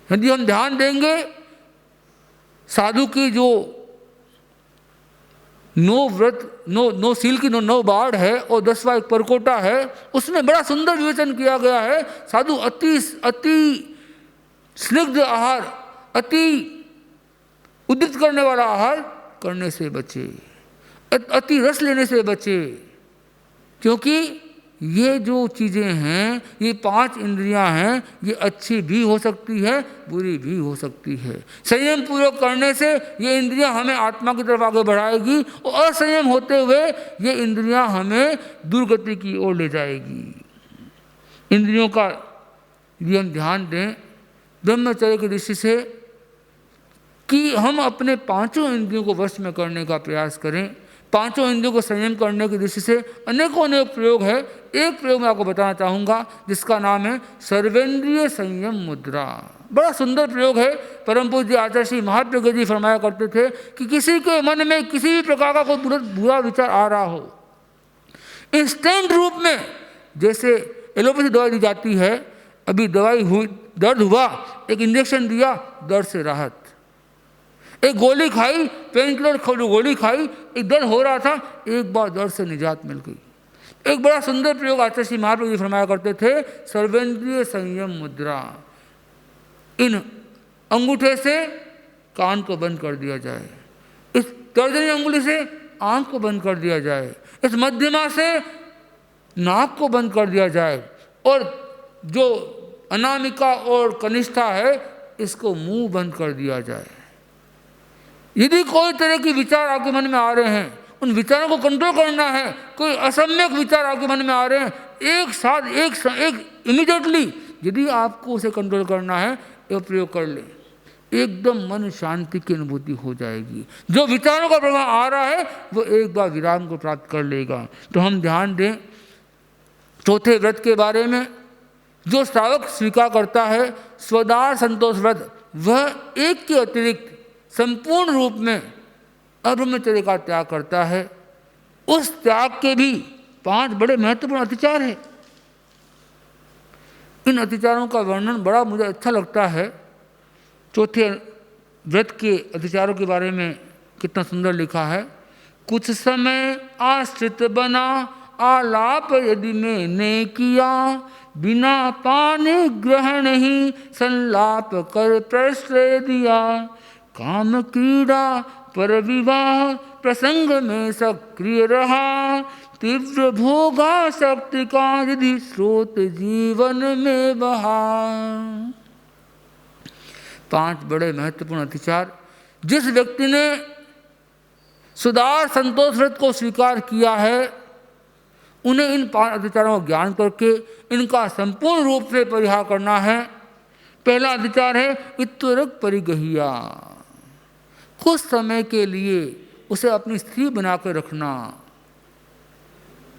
यदि हम ध्यान देंगे, साधु की जो 9 व्रत, 9 सील की 9 बाढ़ है और 10वां एक परकोटा है, उसमें बड़ा सुंदर विवेचन किया गया है। साधु अति स्निग्ध आहार, अति उद्दीत करने वाला आहार करने से बचे, अति रस लेने से बचे, क्योंकि ये जो चीज़ें हैं, ये 5 इंद्रियां हैं, ये अच्छी भी हो सकती है, बुरी भी हो सकती है। संयम पूर्वक करने से ये इंद्रियां हमें आत्मा की तरफ आगे बढ़ाएगी, और असंयम होते हुए ये इंद्रियां हमें दुर्गति की ओर ले जाएगी। इंद्रियों का यदि हम ध्यान दें ब्रह्मचर्य की दृष्टि से कि हम अपने 5 इंद्रियों को वश में करने का प्रयास करें, 5 इंद्रियों को संयम करने की दृष्टि से अनेकों प्रयोग है। एक प्रयोग मैं आपको बताना चाहूँगा जिसका नाम है सर्वेंद्रिय संयम मुद्रा। बड़ा सुंदर प्रयोग है। परम पूज्य आचार्य श्री महाप्रज्ञ जी फरमाया करते थे कि किसी के मन में किसी भी प्रकार का कोई बुरा विचार आ रहा हो, इंस्टेंट रूप में, जैसे एलोपैथी दवाई दी जाती है, अभी दवाई हुई, दर्द हुआ, एक इंजेक्शन दिया, दर्द से राहत, एक गोली खाई, पेन किलर गोली खाई, एक दर्द हो रहा था, एक बार दर्द से निजात मिल गई। एक बड़ा सुंदर प्रयोग आचार्य श्री महाप्रभु जी फरमाया करते थे, सर्वेंद्रिय संयम मुद्रा। इन अंगूठे से कान को बंद कर दिया जाए, इस तर्जनी अंगुली से आंख को बंद कर दिया जाए, इस मध्यमा से नाक को बंद कर दिया जाए, और जो अनामिका और कनिष्ठा है इसको मुंह बंद कर दिया जाए। यदि कोई तरह के विचार आपके मन में आ रहे हैं, उन विचारों को कंट्रोल करना है। कोई असम्यक विचार आपके मन में आ रहे हैं, एक साथ एक इमीडिएटली यदि आपको उसे कंट्रोल करना है, यह प्रयोग कर ले, एकदम मन शांति की अनुभूति हो जाएगी। जो विचारों का प्रभाव आ रहा है वो एक बार विराम को प्राप्त कर लेगा। तो हम ध्यान दें चौथे व्रत के बारे में। जो श्रावक स्वीकार करता है स्वदार संतोष व्रत, वह एक के अतिरिक्त संपूर्ण रूप में अब्रह्मचर्य का त्याग करता है। उस त्याग के भी 5 बड़े महत्वपूर्ण अतिचार है। इन अतिचारों का वर्णन बड़ा मुझे अच्छा लगता है। चौथे व्रत के अतिचारों के बारे में कितना सुंदर लिखा है। कुछ समय आश्रित बना आलाप यदि मैंने किया, बिना पाने ग्रहण ही संलाप कर प्रश्रय दिया। काम क्रीड़ा पर विवाह प्रसंग में सक्रिय रहा, तीव्र भोगासक्ति का यदि स्रोत जीवन में बहा। 5 बड़े महत्वपूर्ण अतिचार। जिस व्यक्ति ने सुदार संतोष व्रत को स्वीकार किया है, उन्हें इन 5 अतिचारों का ज्ञान करके इनका संपूर्ण रूप से परिहार करना है। पहला अतिचार है इत्वरक परिगहिया, कुछ समय के लिए उसे अपनी स्त्री बना कर रखना।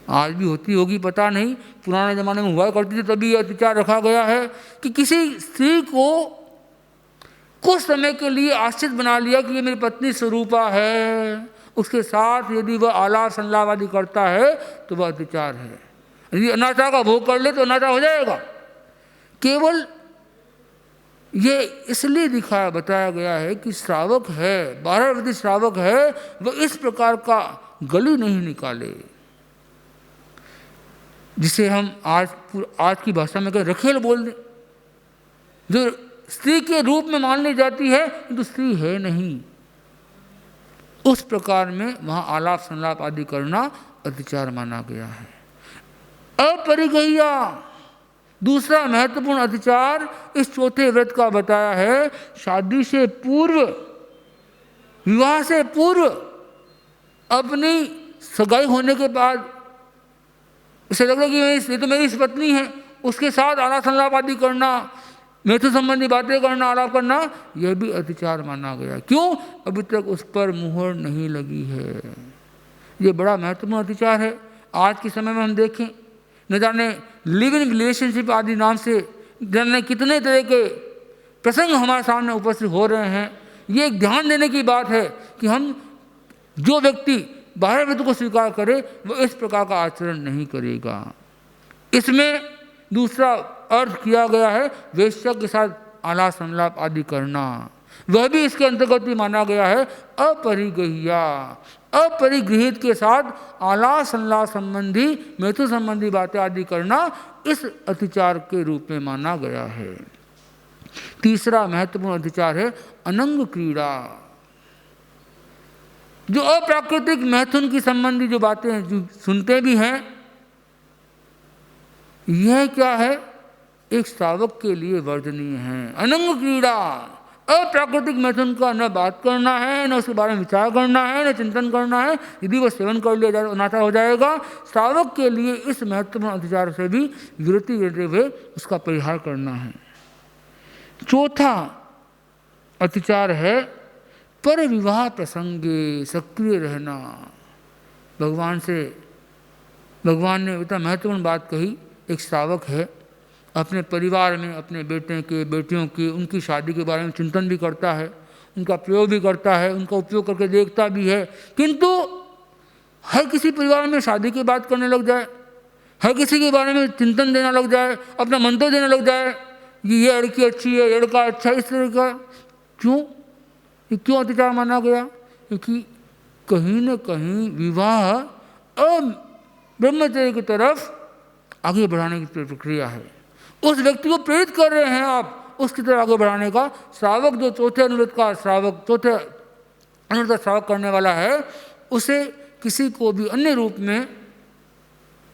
आज भी होती होगी पता नहीं, पुराने ज़माने में हुआ करती थी, तभी यह अतिचार रखा गया है कि किसी स्त्री को कुछ समय के लिए आश्रित बना लिया कि ये मेरी पत्नी स्वरूपा है, उसके साथ यदि वह आलाप संलाप आदि करता है तो वह अतिचार है। यदि अनाचार का भोग कर ले तो अनाचार हो जाएगा। केवल ये इसलिए बताया गया है कि श्रावक है, 12 वर्षीय श्रावक है, वह इस प्रकार का गली नहीं निकाले, जिसे हम आज की भाषा में रखेल बोल दें, जो स्त्री के रूप में मान ली जाती है तो स्त्री है नहीं। उस प्रकार में वहाँ आलाप संलाप आदि करना अतिचार माना गया है। अपरिगह्या, दूसरा महत्वपूर्ण अतिचार इस चौथे व्रत का बताया है। शादी से पूर्व, विवाह से पूर्व, अपनी सगाई होने के बाद उसे लग रहा कि ये तो मेरी पत्नी है, उसके साथ आलाप संलाप आदि करना, मैथुन संबंधी बातें करना, आलाप करना, यह भी अतिचार माना गया। क्यों? अभी तक उस पर मुहर नहीं लगी है। ये बड़ा महत्वपूर्ण अतिचार है। आज के समय में हम देखें, न जाने लिव इन रिलेशनशिप आदि नाम से जाने कितने तरह के प्रसंग हमारे सामने उपस्थित हो रहे हैं। ये एक ध्यान देने की बात है कि हम, जो व्यक्ति 12 व्रत को स्वीकार करे वह इस प्रकार का आचरण नहीं करेगा। इसमें दूसरा अर्थ किया गया है वेश्या के साथ आलाप संलाप आदि करना, वह भी इसके अंतर्गत ही माना गया है। अपरिगह्या, अपरिगृहित के साथ आलाप संलाप संबंधी, मैथुन संबंधी बातें आदि करना इस अतिचार के रूप में माना गया है। तीसरा महत्वपूर्ण अतिचार है अनंग क्रीड़ा। जो अप्राकृतिक मैथुन की संबंधी जो बातें जो सुनते भी हैं, यह क्या है? एक श्रावक के लिए वर्जनीय है। अनंग क्रीड़ा, अप्राकृतिक मैथुन का न बात करना है, न उसके बारे में विचार करना है, न चिंतन करना है। यदि वह सेवन कर लिया जाए अनाचार हो जाएगा। श्रावक के लिए इस महत्वपूर्ण अतिचार से भी विरति लेते हुए उसका परिहार करना है। चौथा अतिचार है पर विवाह प्रसंगे सक्रिय रहना। भगवान ने इतना महत्वपूर्ण बात कही। एक श्रावक है, अपने परिवार में अपने बेटे के, बेटियों की, उनकी शादी के बारे में चिंतन भी करता है, उनका प्रयोग भी करता है, उनका उपयोग करके देखता भी है, किंतु हर किसी परिवार में शादी की बात करने लग जाए, हर किसी के बारे में चिंतन देना लग जाए, अपना मंतव्य देने लग जाए, ये लड़की अच्छी है, ये लड़का अच्छा है, इस तरह का। क्यों? ये क्यों अतिचार माना गया? क्योंकि कहीं न कहीं विवाह ब्रह्मचर्य की तरफ आगे बढ़ाने की प्रक्रिया है। उस व्यक्ति को प्रेरित कर रहे हैं आप उसकी तरफ आगे बढ़ाने का। श्रावक जो चौथे अनुव्रत का श्रावक करने वाला है, उसे किसी को भी अन्य रूप में,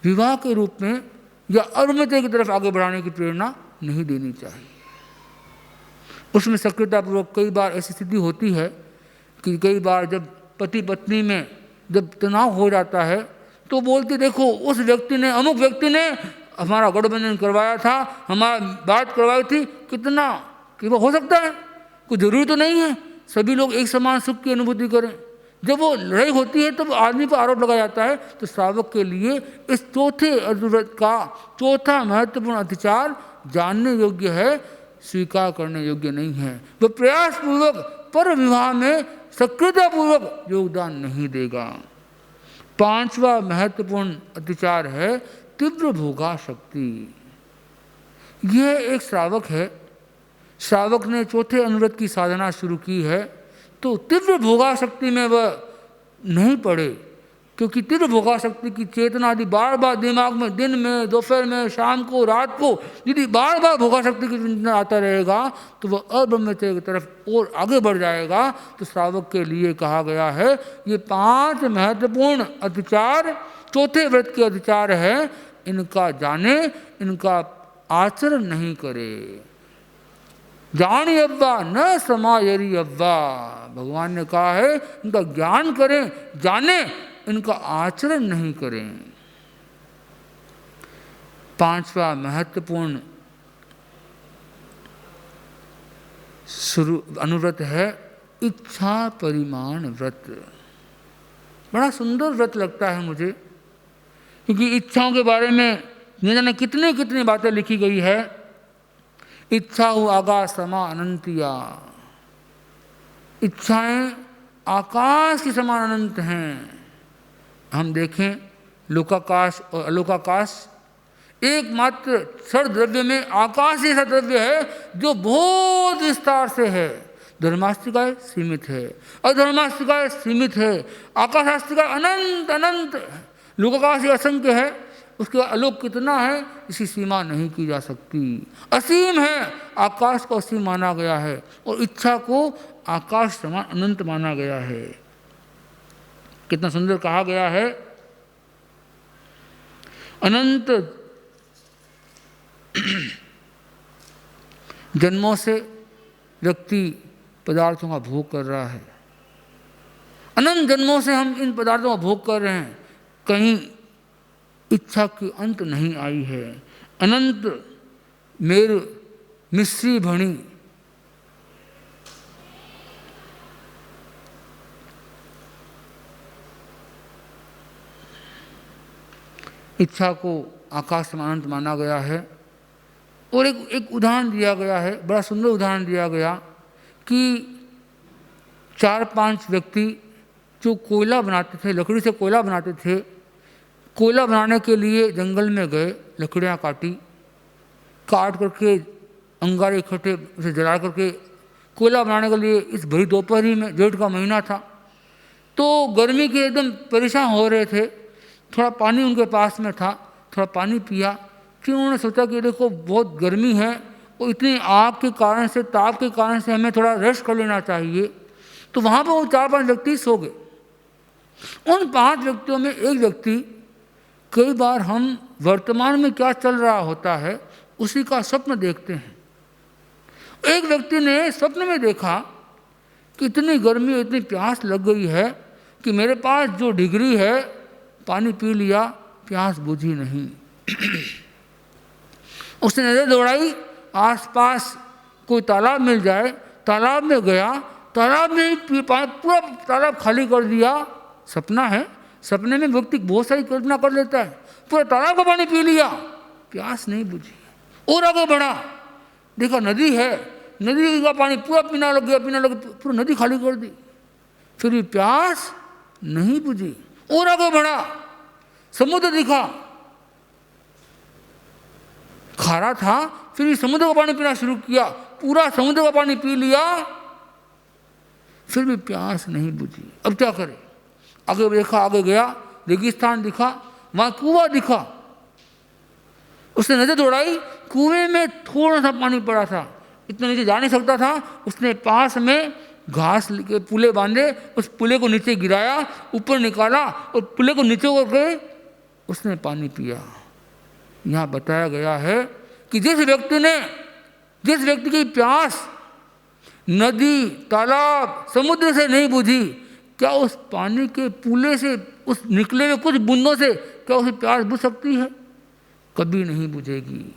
विवाह के रूप में या अब्रह्मचर्य की तरफ आगे बढ़ाने की प्रेरणा नहीं देनी चाहिए। उसमें सक्रियतापूर्वक कई बार ऐसी स्थिति होती है कि कई बार जब पति पत्नी में जब तनाव हो जाता है तो बोलते, देखो उस व्यक्ति ने, अमुक व्यक्ति ने हमारा गठबंधन करवाया था, हमारा बात करवाई थी, कितना कि वो हो सकता है, कोई जरूरी तो नहीं है सभी लोग एक समान सुख की अनुभूति करें। जब वो लड़ाई होती है तब तो आदमी पर आरोप लगाया जाता है। तो श्रावक के लिए इस चौथे अनुव्रत का चौथा महत्वपूर्ण अतिचार जानने योग्य है, स्वीकार करने योग्य नहीं है। वह प्रयासपूर्वक पर विवाह में सक्रियतापूर्वक योगदान नहीं देगा। पांचवा महत्वपूर्ण अतिचार है तीव्र भोगाशक्ति। यह एक श्रावक है, श्रावक ने चौथे अनुव्रत की साधना शुरू की है तो तीव्र भोगाशक्ति में वह नहीं पड़े, क्योंकि तीव्र भोगा शक्ति की चेतना यदि बार बार दिमाग में, दिन में, दोपहर में, शाम को, रात को यदि बार बार भोगा शक्ति की चिंतन आता रहेगा तो वह अब्रह्मचर्य की तरफ और आगे बढ़ जाएगा। तो श्रावक के लिए कहा गया है ये 5 महत्वपूर्ण अतिचार चौथे व्रत के अतिचार है, इनका जाने, इनका आचरण नहीं करे। जानी अव्वा न समायरी अव्वा, भगवान ने कहा है इनका ज्ञान करें, जाने, इनका आचरण नहीं करें। 5वां महत्वपूर्ण अनुव्रत है इच्छा परिमाण व्रत। बड़ा सुंदर व्रत लगता है मुझे, क्योंकि इच्छाओं के बारे में न जाने कितनी कितनी बातें लिखी गई है। इच्छा हो आकाश समा अनंतिया, इच्छाएं आकाश के समान अनंत हैं। हम देखें लोकाकाश और अलोकाकाश, एकमात्र क्षर द्रव्य में आकाश जैसा द्रव्य है जो बहुत विस्तार से है। धर्मास्तिकाय सीमित है, अधर्मास्तिकाय सीमित है, आकाशास्तिकाय अनंत अनंत, लोकाकाश असंख्य है, उसके आलोक कितना है इसकी सीमा नहीं की जा सकती। असीम है, आकाश को असीम माना गया है और इच्छा को आकाश समान अनंत माना गया है। कितना सुंदर कहा गया है, अनंत जन्मों से व्यक्ति पदार्थों का भोग कर रहा है, अनंत जन्मों से हम इन पदार्थों का भोग कर रहे हैं, कहीं इच्छा की अंत नहीं आई है। अनंत मेर मिश्री भणी, इच्छा को आकाश समान अनंत माना गया है। और एक उदाहरण दिया गया है, बड़ा सुंदर उदाहरण दिया गया कि 4-5 व्यक्ति जो कोयला बनाते थे, लकड़ी से कोयला बनाते थे, कोयला बनाने के लिए जंगल में गए, लकड़ियाँ काट करके अंगारे इकट्ठे उसे जला करके कोयला बनाने के लिए इस भरी दोपहरी में, जेठ का महीना था, तो गर्मी के एकदम परेशान हो रहे थे। थोड़ा पानी उनके पास में था, थोड़ा पानी पिया, फिर उन्होंने सोचा कि देखो बहुत गर्मी है और इतनी आग के कारण से, ताप के कारण से हमें थोड़ा रेस्ट कर लेना चाहिए। तो वहाँ पर वो 4-5 व्यक्ति सो गए। उन 5 व्यक्तियों में एक व्यक्ति, कई बार हम वर्तमान में क्या चल रहा होता है उसी का स्वप्न देखते हैं। एक व्यक्ति ने स्वप्न में देखा कि इतनी गर्मी, इतनी प्यास लग गई है कि मेरे पास जो डिग्री है, पानी पी लिया, प्यास बुझी नहीं। उसने नजर दौड़ाई, आसपास कोई तालाब मिल जाए, तालाब में गया, तालाब में पूरा तालाब खाली कर दिया। सपना है, सपने में व्यक्ति बहुत सारी कल्पना कर लेता है। पूरा तालाब का पानी पी लिया, प्यास नहीं बुझी। और आगे बढ़ा, देखा नदी है, नदी का पानी पूरा पीना लग गया, पूरी नदी खाली कर दी, फिर भी प्यास नहीं बुझी। और आगे बढ़ा, समुद्र दिखा, खारा था, फिर भी समुद्र का पानी पीना शुरू किया, पूरा समुद्र का पानी पी लिया, फिर भी प्यास नहीं बुझी। अब क्या करे? आगे देखा, आगे गया, रेगिस्तान दिखा, वहां कुआं दिखा। उसने नजर दौड़ाई, कुएं में थोड़ा सा पानी पड़ा था, इतना नीचे जा नहीं सकता था। उसने पास में घास के पुले बांधे, उस पुले को नीचे गिराया, ऊपर निकाला और पुले को नीचे करके उसने पानी पिया। यहाँ बताया गया है कि जिस व्यक्ति की प्यास नदी, तालाब, समुद्र से नहीं बुझी, क्या उस पानी के पुले से, उस निकले हुए कुछ बूंदों से क्या उसे प्यास बुझ सकती है? कभी नहीं बुझेगी।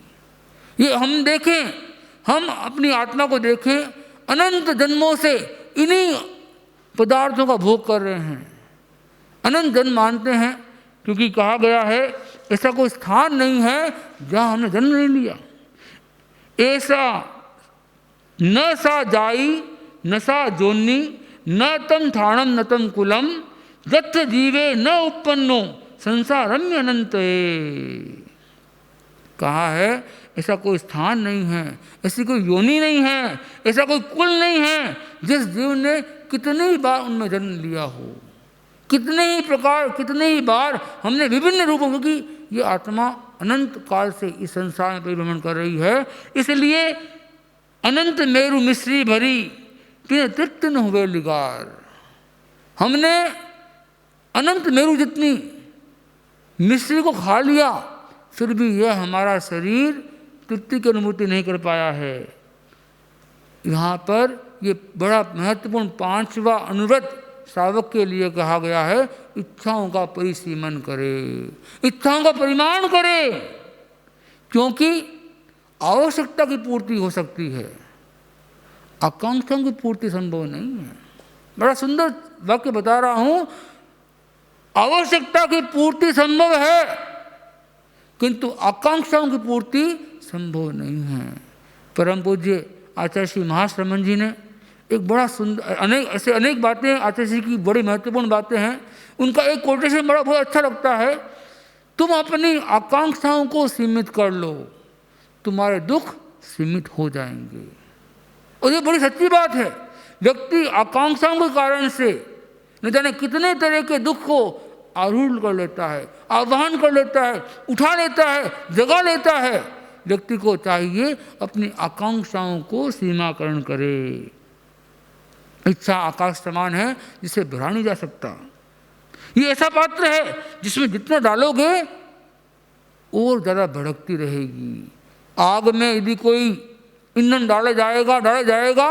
ये हम देखें, हम अपनी आत्मा को देखें, अनंत जन्मों से इन्हीं पदार्थों का भोग कर रहे हैं। अनंत जन्म मानते हैं क्योंकि कहा गया है ऐसा कोई स्थान नहीं है जहाँ हमने जन्म नहीं लिया। ऐसा न सा जाई न सा जोनी न तम थाणम न तम कुलम जत्र जीवे न उत्पन्नो संसारम्य अनंत। कहा है ऐसा कोई स्थान नहीं है, ऐसी कोई योनि नहीं है, ऐसा कोई कुल नहीं है जिस जीव ने कितनी बार उनमें जन्म लिया हो। कितने ही प्रकार, कितने ही बार हमने विभिन्न रूपों, क्योंकि ये आत्मा अनंत काल से इस संसार में परिभ्रमण कर रही है, इसलिए अनंत मेरु मिश्री भरी कि तृप्त न हुए लिगार। हमने अनंत मेरु जितनी मिश्री को खा लिया, फिर भी यह हमारा शरीर तृप्ति की अनुभूति नहीं कर पाया है। यहाँ पर ये बड़ा महत्वपूर्ण 5वां अनुव्रत श्रावक के लिए कहा गया है, इच्छाओं का परिसीमन करे, इच्छाओं का परिमाण करे, क्योंकि आवश्यकता की पूर्ति हो सकती है, आकांक्षाओं की पूर्ति संभव नहीं है। बड़ा सुंदर वाक्य बता रहा हूं, आवश्यकता की पूर्ति संभव है किंतु आकांक्षाओं की पूर्ति संभव नहीं है। परम पूज्य आचार्य श्री महाश्रमण जी ने एक बड़ा सुंदर, ऐसे अनेक बातें आचार्य जी की बड़ी महत्वपूर्ण बातें हैं, उनका एक कोटेशन बड़ा बहुत अच्छा लगता है, तुम अपनी आकांक्षाओं को सीमित कर लो, तुम्हारे दुख सीमित हो जाएंगे। और ये बड़ी सच्ची बात है। व्यक्ति आकांक्षाओं के कारण से न जाने कितने तरह के दुख को आरूढ़ कर लेता है, आवाहन कर लेता है, उठा लेता है, जगा लेता है। व्यक्ति को चाहिए अपनी आकांक्षाओं को सीमाकरण करे। इच्छा आकाश समान है जिसे भरा नहीं जा सकता। ये ऐसा पात्र है जिसमें जितना डालोगे और ज़्यादा भड़कती रहेगी। आग में यदि कोई ईंधन डाला जाएगा,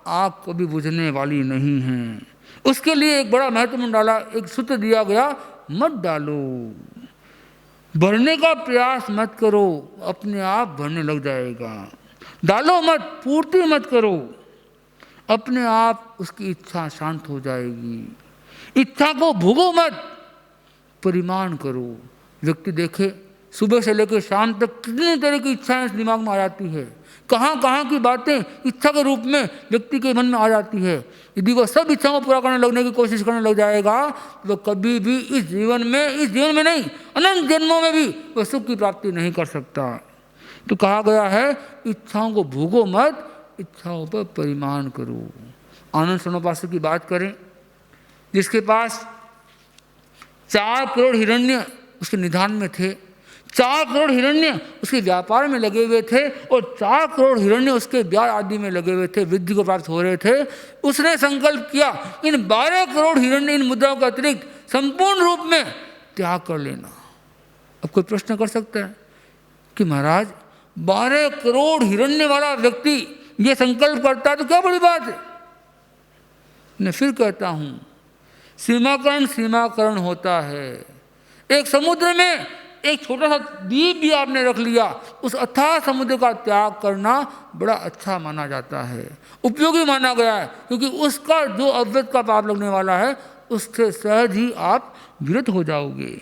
आग कभी बुझने वाली नहीं है। उसके लिए एक बड़ा महत्वपूर्ण डाला, एक सूत्र दिया गया, मत डालो, भरने का प्रयास मत करो, अपने आप भरने लग जाएगा। डालो मत, पूर्ति मत करो, अपने आप उसकी इच्छा शांत हो जाएगी। इच्छा को भूगो मत, परिमाण करो। व्यक्ति देखे सुबह से लेकर शाम तक कितनी तरह की इच्छाएं दिमाग में आ जाती है, कहाँ की बातें इच्छा के रूप में व्यक्ति के मन में आ जाती है। यदि वह सब इच्छाओं को पूरा करने लगने की कोशिश करने लग जाएगा तो वह कभी भी इस जीवन में नहीं, अनंत जन्मों में भी वह सुख की प्राप्ति नहीं कर सकता। तो कहा गया है, इच्छाओं को भूगो मत, इच्छाओं पर परिमाण करो। आनंद सनोपासक की बात करें, जिसके पास 4 करोड़ हिरण्य उसके निधान में थे, 4 करोड़ हिरण्य उसके व्यापार में लगे हुए थे और 4 करोड़ हिरण्य उसके ब्याह आदि में लगे हुए थे, वृद्धि को प्राप्त हो रहे थे। उसने संकल्प किया इन 12 करोड़ हिरण्य, इन मुद्राओं का अतिरिक्त संपूर्ण रूप में त्याग कर लेना। अब कोई प्रश्न कर सकता है कि महाराज 12 करोड़ हिरण्य वाला व्यक्ति ये संकल्प करता है तो क्या बड़ी बात है। मैं फिर कहता हूं, सीमाकरण होता है। एक समुद्र में एक छोटा सा द्वीप भी आपने रख लिया, उस अथाह समुद्र का त्याग करना बड़ा अच्छा माना जाता है, उपयोगी माना गया है, क्योंकि उसका जो अव्यक्त का पाप लगने वाला है उससे सहज ही आप विरत हो जाओगे।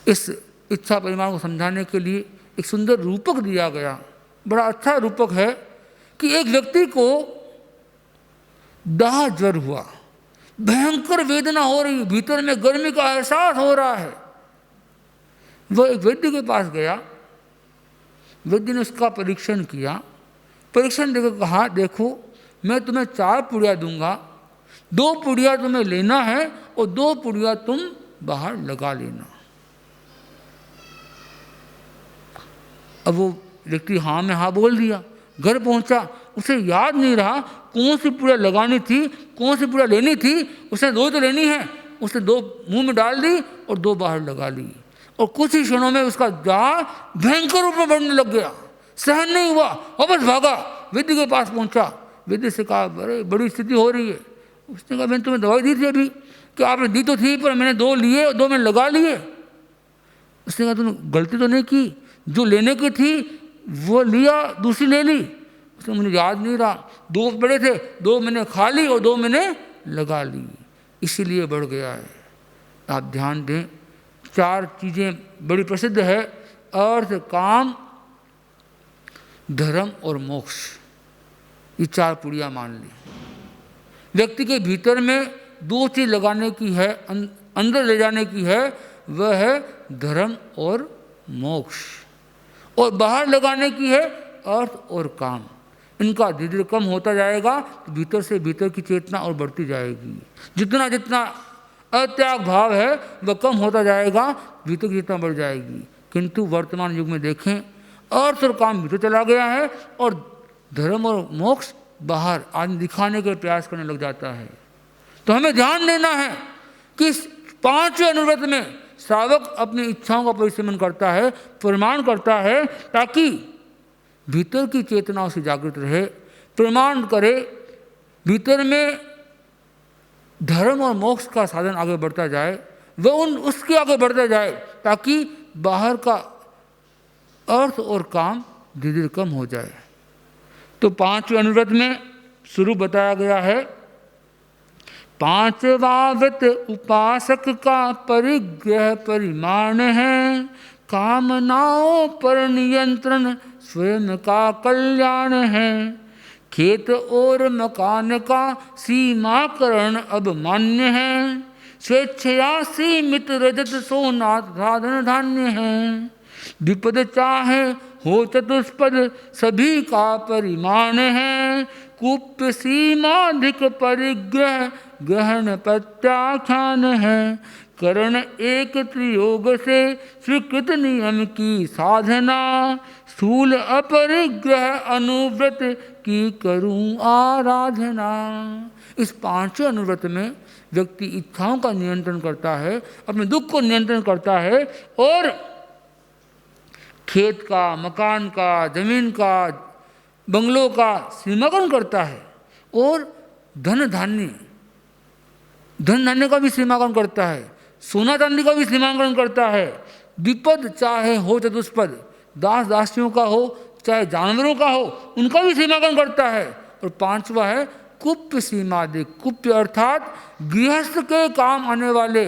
इस इच्छा परिमाण को समझाने के लिए एक सुंदर रूपक दिया गया, बड़ा अच्छा रूपक है कि एक व्यक्ति को दाह ज्वर हुआ, भयंकर वेदना हो रही, भीतर में गर्मी का एहसास हो रहा है। वह एक वैद्य के पास गया, वैद्य ने उसका परीक्षण किया, परीक्षण देकर कहा, देखो मैं तुम्हें 4 पुड़िया दूंगा, 2 पुड़िया तुम्हें लेना है और 2 पुड़िया तुम बाहर लगा लेना। अब वो व्यक्ति हाँ में हाँ बोल दिया। घर पहुंचा, उसे याद नहीं रहा कौन सी पुड़िया लगानी थी, कौन सी पुड़िया लेनी थी। उसने 2 तो लेनी है, उसने 2 मुंह में डाल दी और 2 बाहर लगा ली। और कुछ ही क्षणों में उसका दाह भयंकर रूप में बढ़ने लग गया, सहन नहीं हुआ, वापस भागा, वैद्य के पास पहुंचा। वैद्य से कहा, अरे बड़ी स्थिति हो रही है। उसने कहा, मैंने तुम्हें दवाई दी थी अभी, कि आपने दी तो थी पर मैंने 2 लिए और 2 मैंने लगा लिए। उसने कहा, तुमने गलती तो नहीं की, जो लेने की थी वो लिया, दूसरी ले ली। उसने, मुझे याद नहीं रहा, 2 बड़े थे, 2 मैंने खा ली और 2 मैंने लगा ली, इसीलिए बढ़ गया है। आप ध्यान दें, 4 चीज़ें बड़ी प्रसिद्ध है, अर्थ, काम, धर्म और मोक्ष। ये 4 पुड़िया मान ली। व्यक्ति के भीतर में 2 चीज़ लगाने की है, अंदर ले जाने की है, वह है धर्म और मोक्ष, और बाहर लगाने की है अर्थ और काम। इनका धीरे धीरे कम होता जाएगा तो भीतर से भीतर की चेतना और बढ़ती जाएगी। जितना जितना अत्याग भाव है वह कम होता जाएगा, भीतर की चेतना बढ़ जाएगी। किंतु वर्तमान युग में देखें, अर्थ और काम भीतर चला गया है और धर्म और मोक्ष बाहर आदमी दिखाने के प्रयास करने लग जाता है। तो हमें ध्यान देना है कि इस 5वें अनुव्रत में श्रावक अपनी इच्छाओं का परिसीमन करता है, प्रमाण करता है, ताकि भीतर की चेतना उसे जागृत रहे, प्रमाण करे, भीतर में धर्म और मोक्ष का साधन आगे बढ़ता जाए, वह उसके आगे बढ़ता जाए, ताकि बाहर का अर्थ और काम धीरे धीरे कम हो जाए। तो 5वें अनुव्रत में शुरू बताया गया है, 5वां व्रत उपासक का परिग्रह परिमाण है, कामनाओं पर नियंत्रण स्वयं का कल्याण है, खेत और मकान का सीमाकरण अब मान्य है, स्वेच्छया सीमित रजत सोना साधन धान्य है, द्विपद चाहे हो चतुष्पद सभी का परिमाण है, कुप्य सीमाधिक परिग्रह गहन प्रत्याख्यान है, करण एक त्रियोग से स्वीकृत नियम की साधना, स्थूल अपरिग्रह अनुव्रत की करूं आराधना। इस 5वें अनुव्रत में व्यक्ति इच्छाओं का नियंत्रण करता है, अपने दुख को नियंत्रण करता है और खेत का, मकान का, जमीन का, बंगलों का सीमाकरण करता है और धन धान्य का भी सीमाकरण करता है, सोना चांदी का भी सीमाकरण करता है, द्विपद चाहे हो चतुष्पद, दास दासियों का हो चाहे जानवरों का हो, उनका भी सीमाकरण करता है। और 5वां है कुप्य सीमादिक। कुप्य अर्थात गृहस्थ के काम आने वाले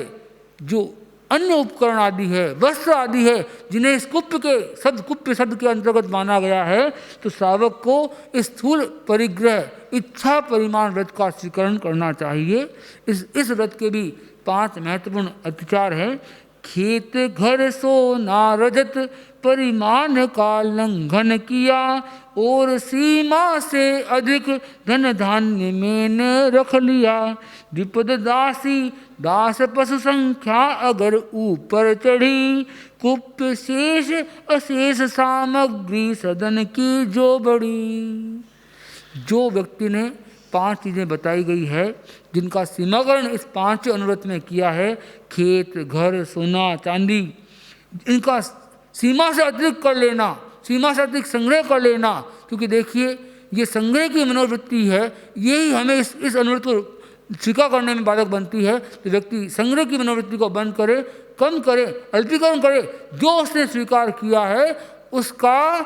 जो अन्य उपकरण आदि है, वस्त्र आदि है, जिन्हें इस कुप्य शब्द के अंतर्गत माना गया है, तो श्रावक को स्थूल परिग्रह इच्छा परिमाण व्रत का स्वीकरण करना चाहिए। इस व्रत के भी 5 महत्वपूर्ण अतिचार हैं। खेत घर सोना रजत परिमाण का लंघन किया, और सीमा से अधिक धन धान्य मैंने रख लिया, द्विपद दासी दास पशु संख्या अगर ऊपर चढ़ी, कुप्य शेष अशेष सामग्री सदन की जो बड़ी। जो व्यक्ति ने 5 चीज़ें बताई गई है जिनका सीमाकरण इस 5वें अनुव्रत में किया है, खेत घर सोना चांदी, इनका सीमा से अतिरिक्त कर लेना, सीमा से अतिरिक्त संग्रह कर लेना, क्योंकि देखिए ये संग्रह की मनोवृत्ति है, यही हमें इस अनुव्रत को स्वीकार करने में बाधक बनती है। तो व्यक्ति संग्रह की मनोवृत्ति को बंद करे, कम करे, अल्पीकरण करे, जो उसने स्वीकार किया है उसका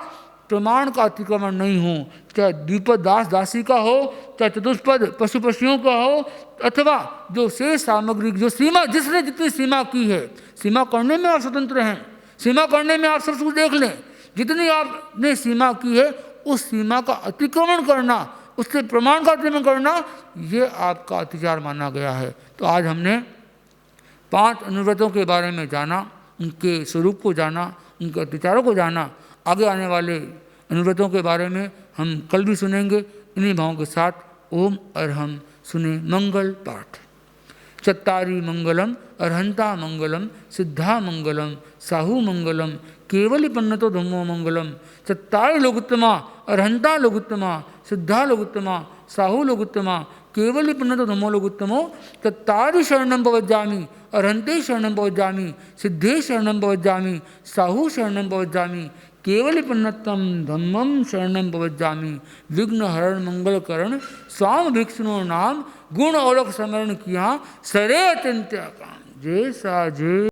प्रमाण का अतिक्रमण नहीं हो, चाहे द्विपद दास दासी का हो, चाहे चतुष्पद पशु पक्षियों का हो, अथवा जो शेष सामग्री जो सीमा जिसने जितनी सीमा की है, सीमा करने में आप स्वतंत्र हैं, सीमा करने में आप सब कुछ देख लें, जितनी आपने सीमा की है उस सीमा का अतिक्रमण करना, उससे प्रमाण का अतिक्रमण करना, ये आपका अतिचार माना गया है। तो आज हमने 5 अनुव्रतों के बारे में जाना, उनके स्वरूप को जाना, उनके अतिचारों को जाना। आगे आने वाले अनुव्रतों के बारे में हम कल भी सुनेंगे। इन्हीं भावों के साथ ओम अरहम सुने मंगल पाठ। चत्तारी मंगलम अरहंता मंगलम सिद्धा मंगलम साहू मंगलम केवली पन्नतो धम्मो मंगलम। चत्तारी लोगुत्तमा अरहंता लोगुत्तमा सिद्धा लोगुत्तमा साहू लोगुत्तमा केवली पन्नतो धम्मो लोगुत्तमो। चत्तारी शरणं भवज्जामि अरहंते शरणं भवज्जामि सिद्धे शरणं भवज्जामि साहू शरणं भवज्जामि केवली पन्नतम धम्मम शरणं भवज्जामि। विघ्न हरण मंगल करण स्वाम भिक्षुनो नाम गुण औलख स्मरण किया सरे अत्यंत काम जय सा जय।